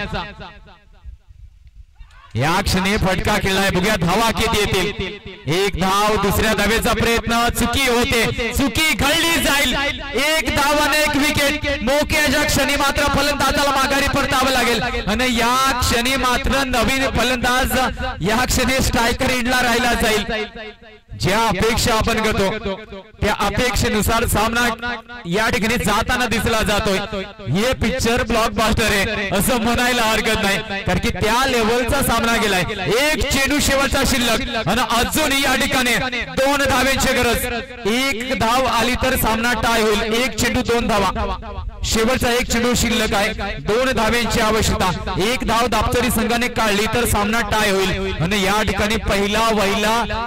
या क्षणी फटका खेळलाय. बघूया धावा किती येतील. 1 धाव. दुसऱ्या धावेचा प्रयत्न चुकी होते. चुकी घडली जाईल. 1 धाव आणि 1 विकेट. मोक्याच्या क्षणी मात्र फलंदाजाला माघारी परतावं लागेल आणि या क्षणी मात्र नवीन फलंदाज या क्षणी स्ट्रायकर एंडला राहिला जाईल. ज्या अपेक्षा आपण करतो त्या अपेक्षेनुसार सामना या ठिकाणी जाताना दिसला जातोय. हे पिक्चर ब्लॉकबस्टर आहे असं म्हणायला हरकत नाही, कारण की त्या लेवलचा सामना गेलाय. एक चेंडू शेवटचा शिल्लक आणि अजूनही या ठिकाणी 2 धावांची गरज. एक धाव आली तर सामना टाय होईल. एक चेंडू 2 धावा, शेवटचा एक चेंडू शिल्लक आहे. 2 धावांची आवश्यकता. एक धाव दापचरी संघाने काढली तर सामना टाय होईल आणि या ठिकाणी पहिला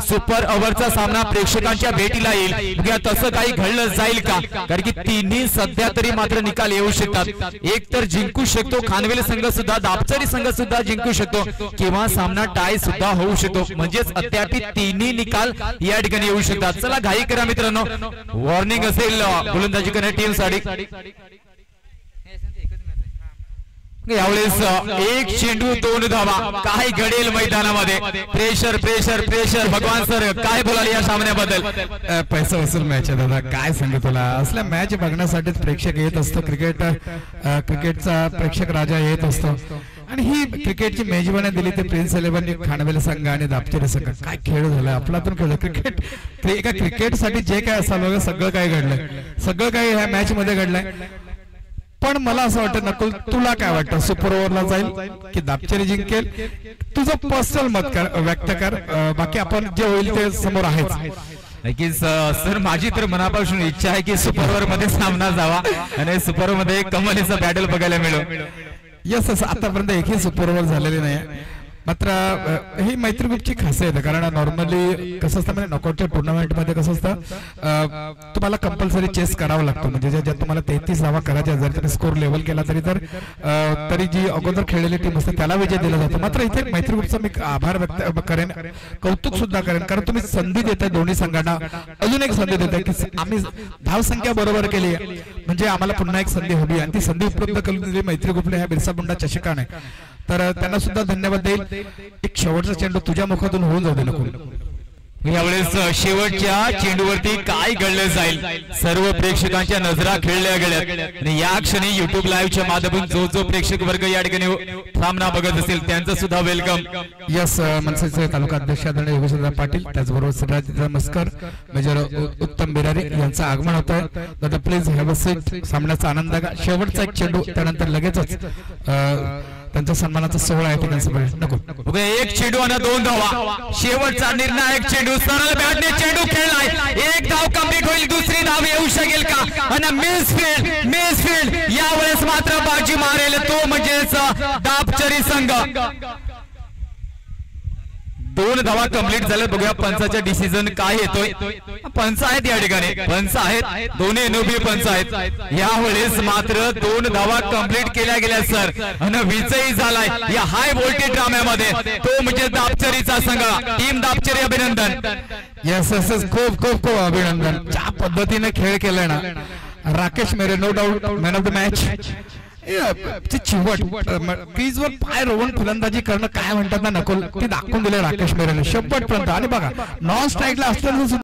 सुपर ओव्हरचा सामना प्रेक्षकांच्या भेटीला येईल. तसं काही घडलं जाईल का, कारण की तिन्ही सध्या तरी मात्र निकाल येऊ शकतात. एक तर जिंकू शकतो खानवेल संघ सुद्धा, दापचरी संघ सुद्धा जिंकू शकतो किंवा सामना टाय सुद्धा होऊ शकतो. म्हणजेच अद्याप तिन्ही निकाल या ठिकाणी येऊ शकतात. चला घाई करा मित्रांनो, वॉर्निंग असेल गोलंदाजी करणाऱ्या टीम साठी. यावेळेस एक चेंडू 2 धावा. काय घडेल मैदानामध्ये? Pressure pressure pressure. भगवान सर काय बोलाल या सामन्याबद्दल? पैसा वसूल मॅच आहे दादा, काय सांगू तुला. असल्या मॅच बघण्यासाठीच प्रेक्षक येत असतो. क्रिकेटचा प्रेक्षक राजा येत असतो. आणि ही क्रिकेटची मेजबानी दिली ते प्रिन्स 11 खानवेल संघ आणि दापचरी संघ. काय खेळ झाला, आपलातून खेळ. एका क्रिकेटसाठी जे काय असावं सगळं काय घडलंय, सगळं काही ह्या मॅच मध्ये घडलंय. पण मला असं वाटतं नकुल, तुला काय वाटतं, सुपर ओव्हरला जाईल की दापचरी जिंकेल? तुझं पर्सनल मत व्यक्त कर. बाकी आपण जे होईल ते समोर आहेच. नक्कीच सर, माझी तर मनापासून इच्छा आहे की सुपर ओव्हर मध्ये सामना जावा आणि सुपर ओव्हर मध्ये कमालीचा बॅटल बघायला मिळो. यस, आतापर्यंत एकही सुपर ओव्हर झालेली नाही. मात्र ही मैत्री ग्रुपची खासियत आहे, कारण नॉर्मली कसं असतं म्हणजे नॉकआउटच्या टुर्नामेंट मध्ये कसं असतं, तुम्हाला कंपल्सरी चेस करावं लागतं. म्हणजे ज्या तुम्हाला 33 धावा करायच्या, जर तुम्ही स्कोर लेवल केला तरी जी अगोदर खेळलेली टीम असते त्याला विजय दिला जातो. मात्र इथे मैत्री ग्रुपचा मी आभार व्यक्त करेन, कौतुक सुद्धा करेन, कारण तुम्ही संधी देताय दोन्ही संघांना. अजून एक संधी देताय की आम्ही धावसंख्या बरोबर केली म्हणजे आम्हाला पुन्हा एक संधी हवी, आणि ती संधी उपलब्ध करून दिली मैत्री ग्रुपने ह्या बिरसा मुंडा चषकाने. तर त्यांना सुद्धा धन्यवाद देईल. एक शेवटचा चेंडू तुझ्या मुखातून होऊन जाऊ दे नको. यावेळेस शेवटच्या चेंडूवरती काय घडलं जाईल, सर्व प्रेक्षकांच्या नजरा खेळल्या गेल्यात. आणि या क्षणी युट्यूब लाईव्हच्या माध्यमातून जो प्रेक्षक वर्ग या ठिकाणी सामना बघत असेल त्यांचं सुद्धा वेलकम. यस, मनसेचे तालुका अध्यक्ष आदरणीय योगेशदादा पाटील, त्याचबरोबर सिराज नमस्कार, मेजर उत्तम बिरारी यांचं आगमन होत आहे. दादा प्लीज हॅव अ सीट. सामन्याचा आनंद घ्या. शेवटचा एक चेंडू, त्यानंतर लगेचच त्यांचा सन्मानाचा सोहळा आहे ठिकाणी नको. एक चेंडू आणि 2 धावा. शेवटचा निर्णायक चेंडू, सरळ बॅटने चेंडू खेळलाय. एक धाव कंप्लीट होईल, दुसरी धाव येऊ शकेल का? आणि मिसफील्ड यावेळेस मात्र बाजी मारेल तो म्हणजेच दापचरी संघ. 2 धावा कंप्लीट झाल्या. बघूया पंचाचा डिसिजन काय येतोय. पंच आहेत या ठिकाणी, पंच आहेत, दोन्ही अनुभवी पंच आहेत. यावेळेस मात्र 2 धावा कंप्लीट केल्या गेल्या सर, आणि विजयी झालाय या हाय व्होल्टेज ड्राम्यामध्ये तो म्हणजे दापचरीचा संघ. टीम दापचरी अभिनंदन. यस यस, खूप खूप खूप अभिनंदन. ज्या पद्धतीने खेळ केलाय ना राकेश मेरे, no doubt man of the match. चिवट क्रीजवर पाय रोवून फलंदाजी करणं काय म्हणतात ना नकुल, ती दाखवून दिले राकेश मेरेने शेवटपर्यंत. आणि बघा नॉन स्ट्राईकला असताना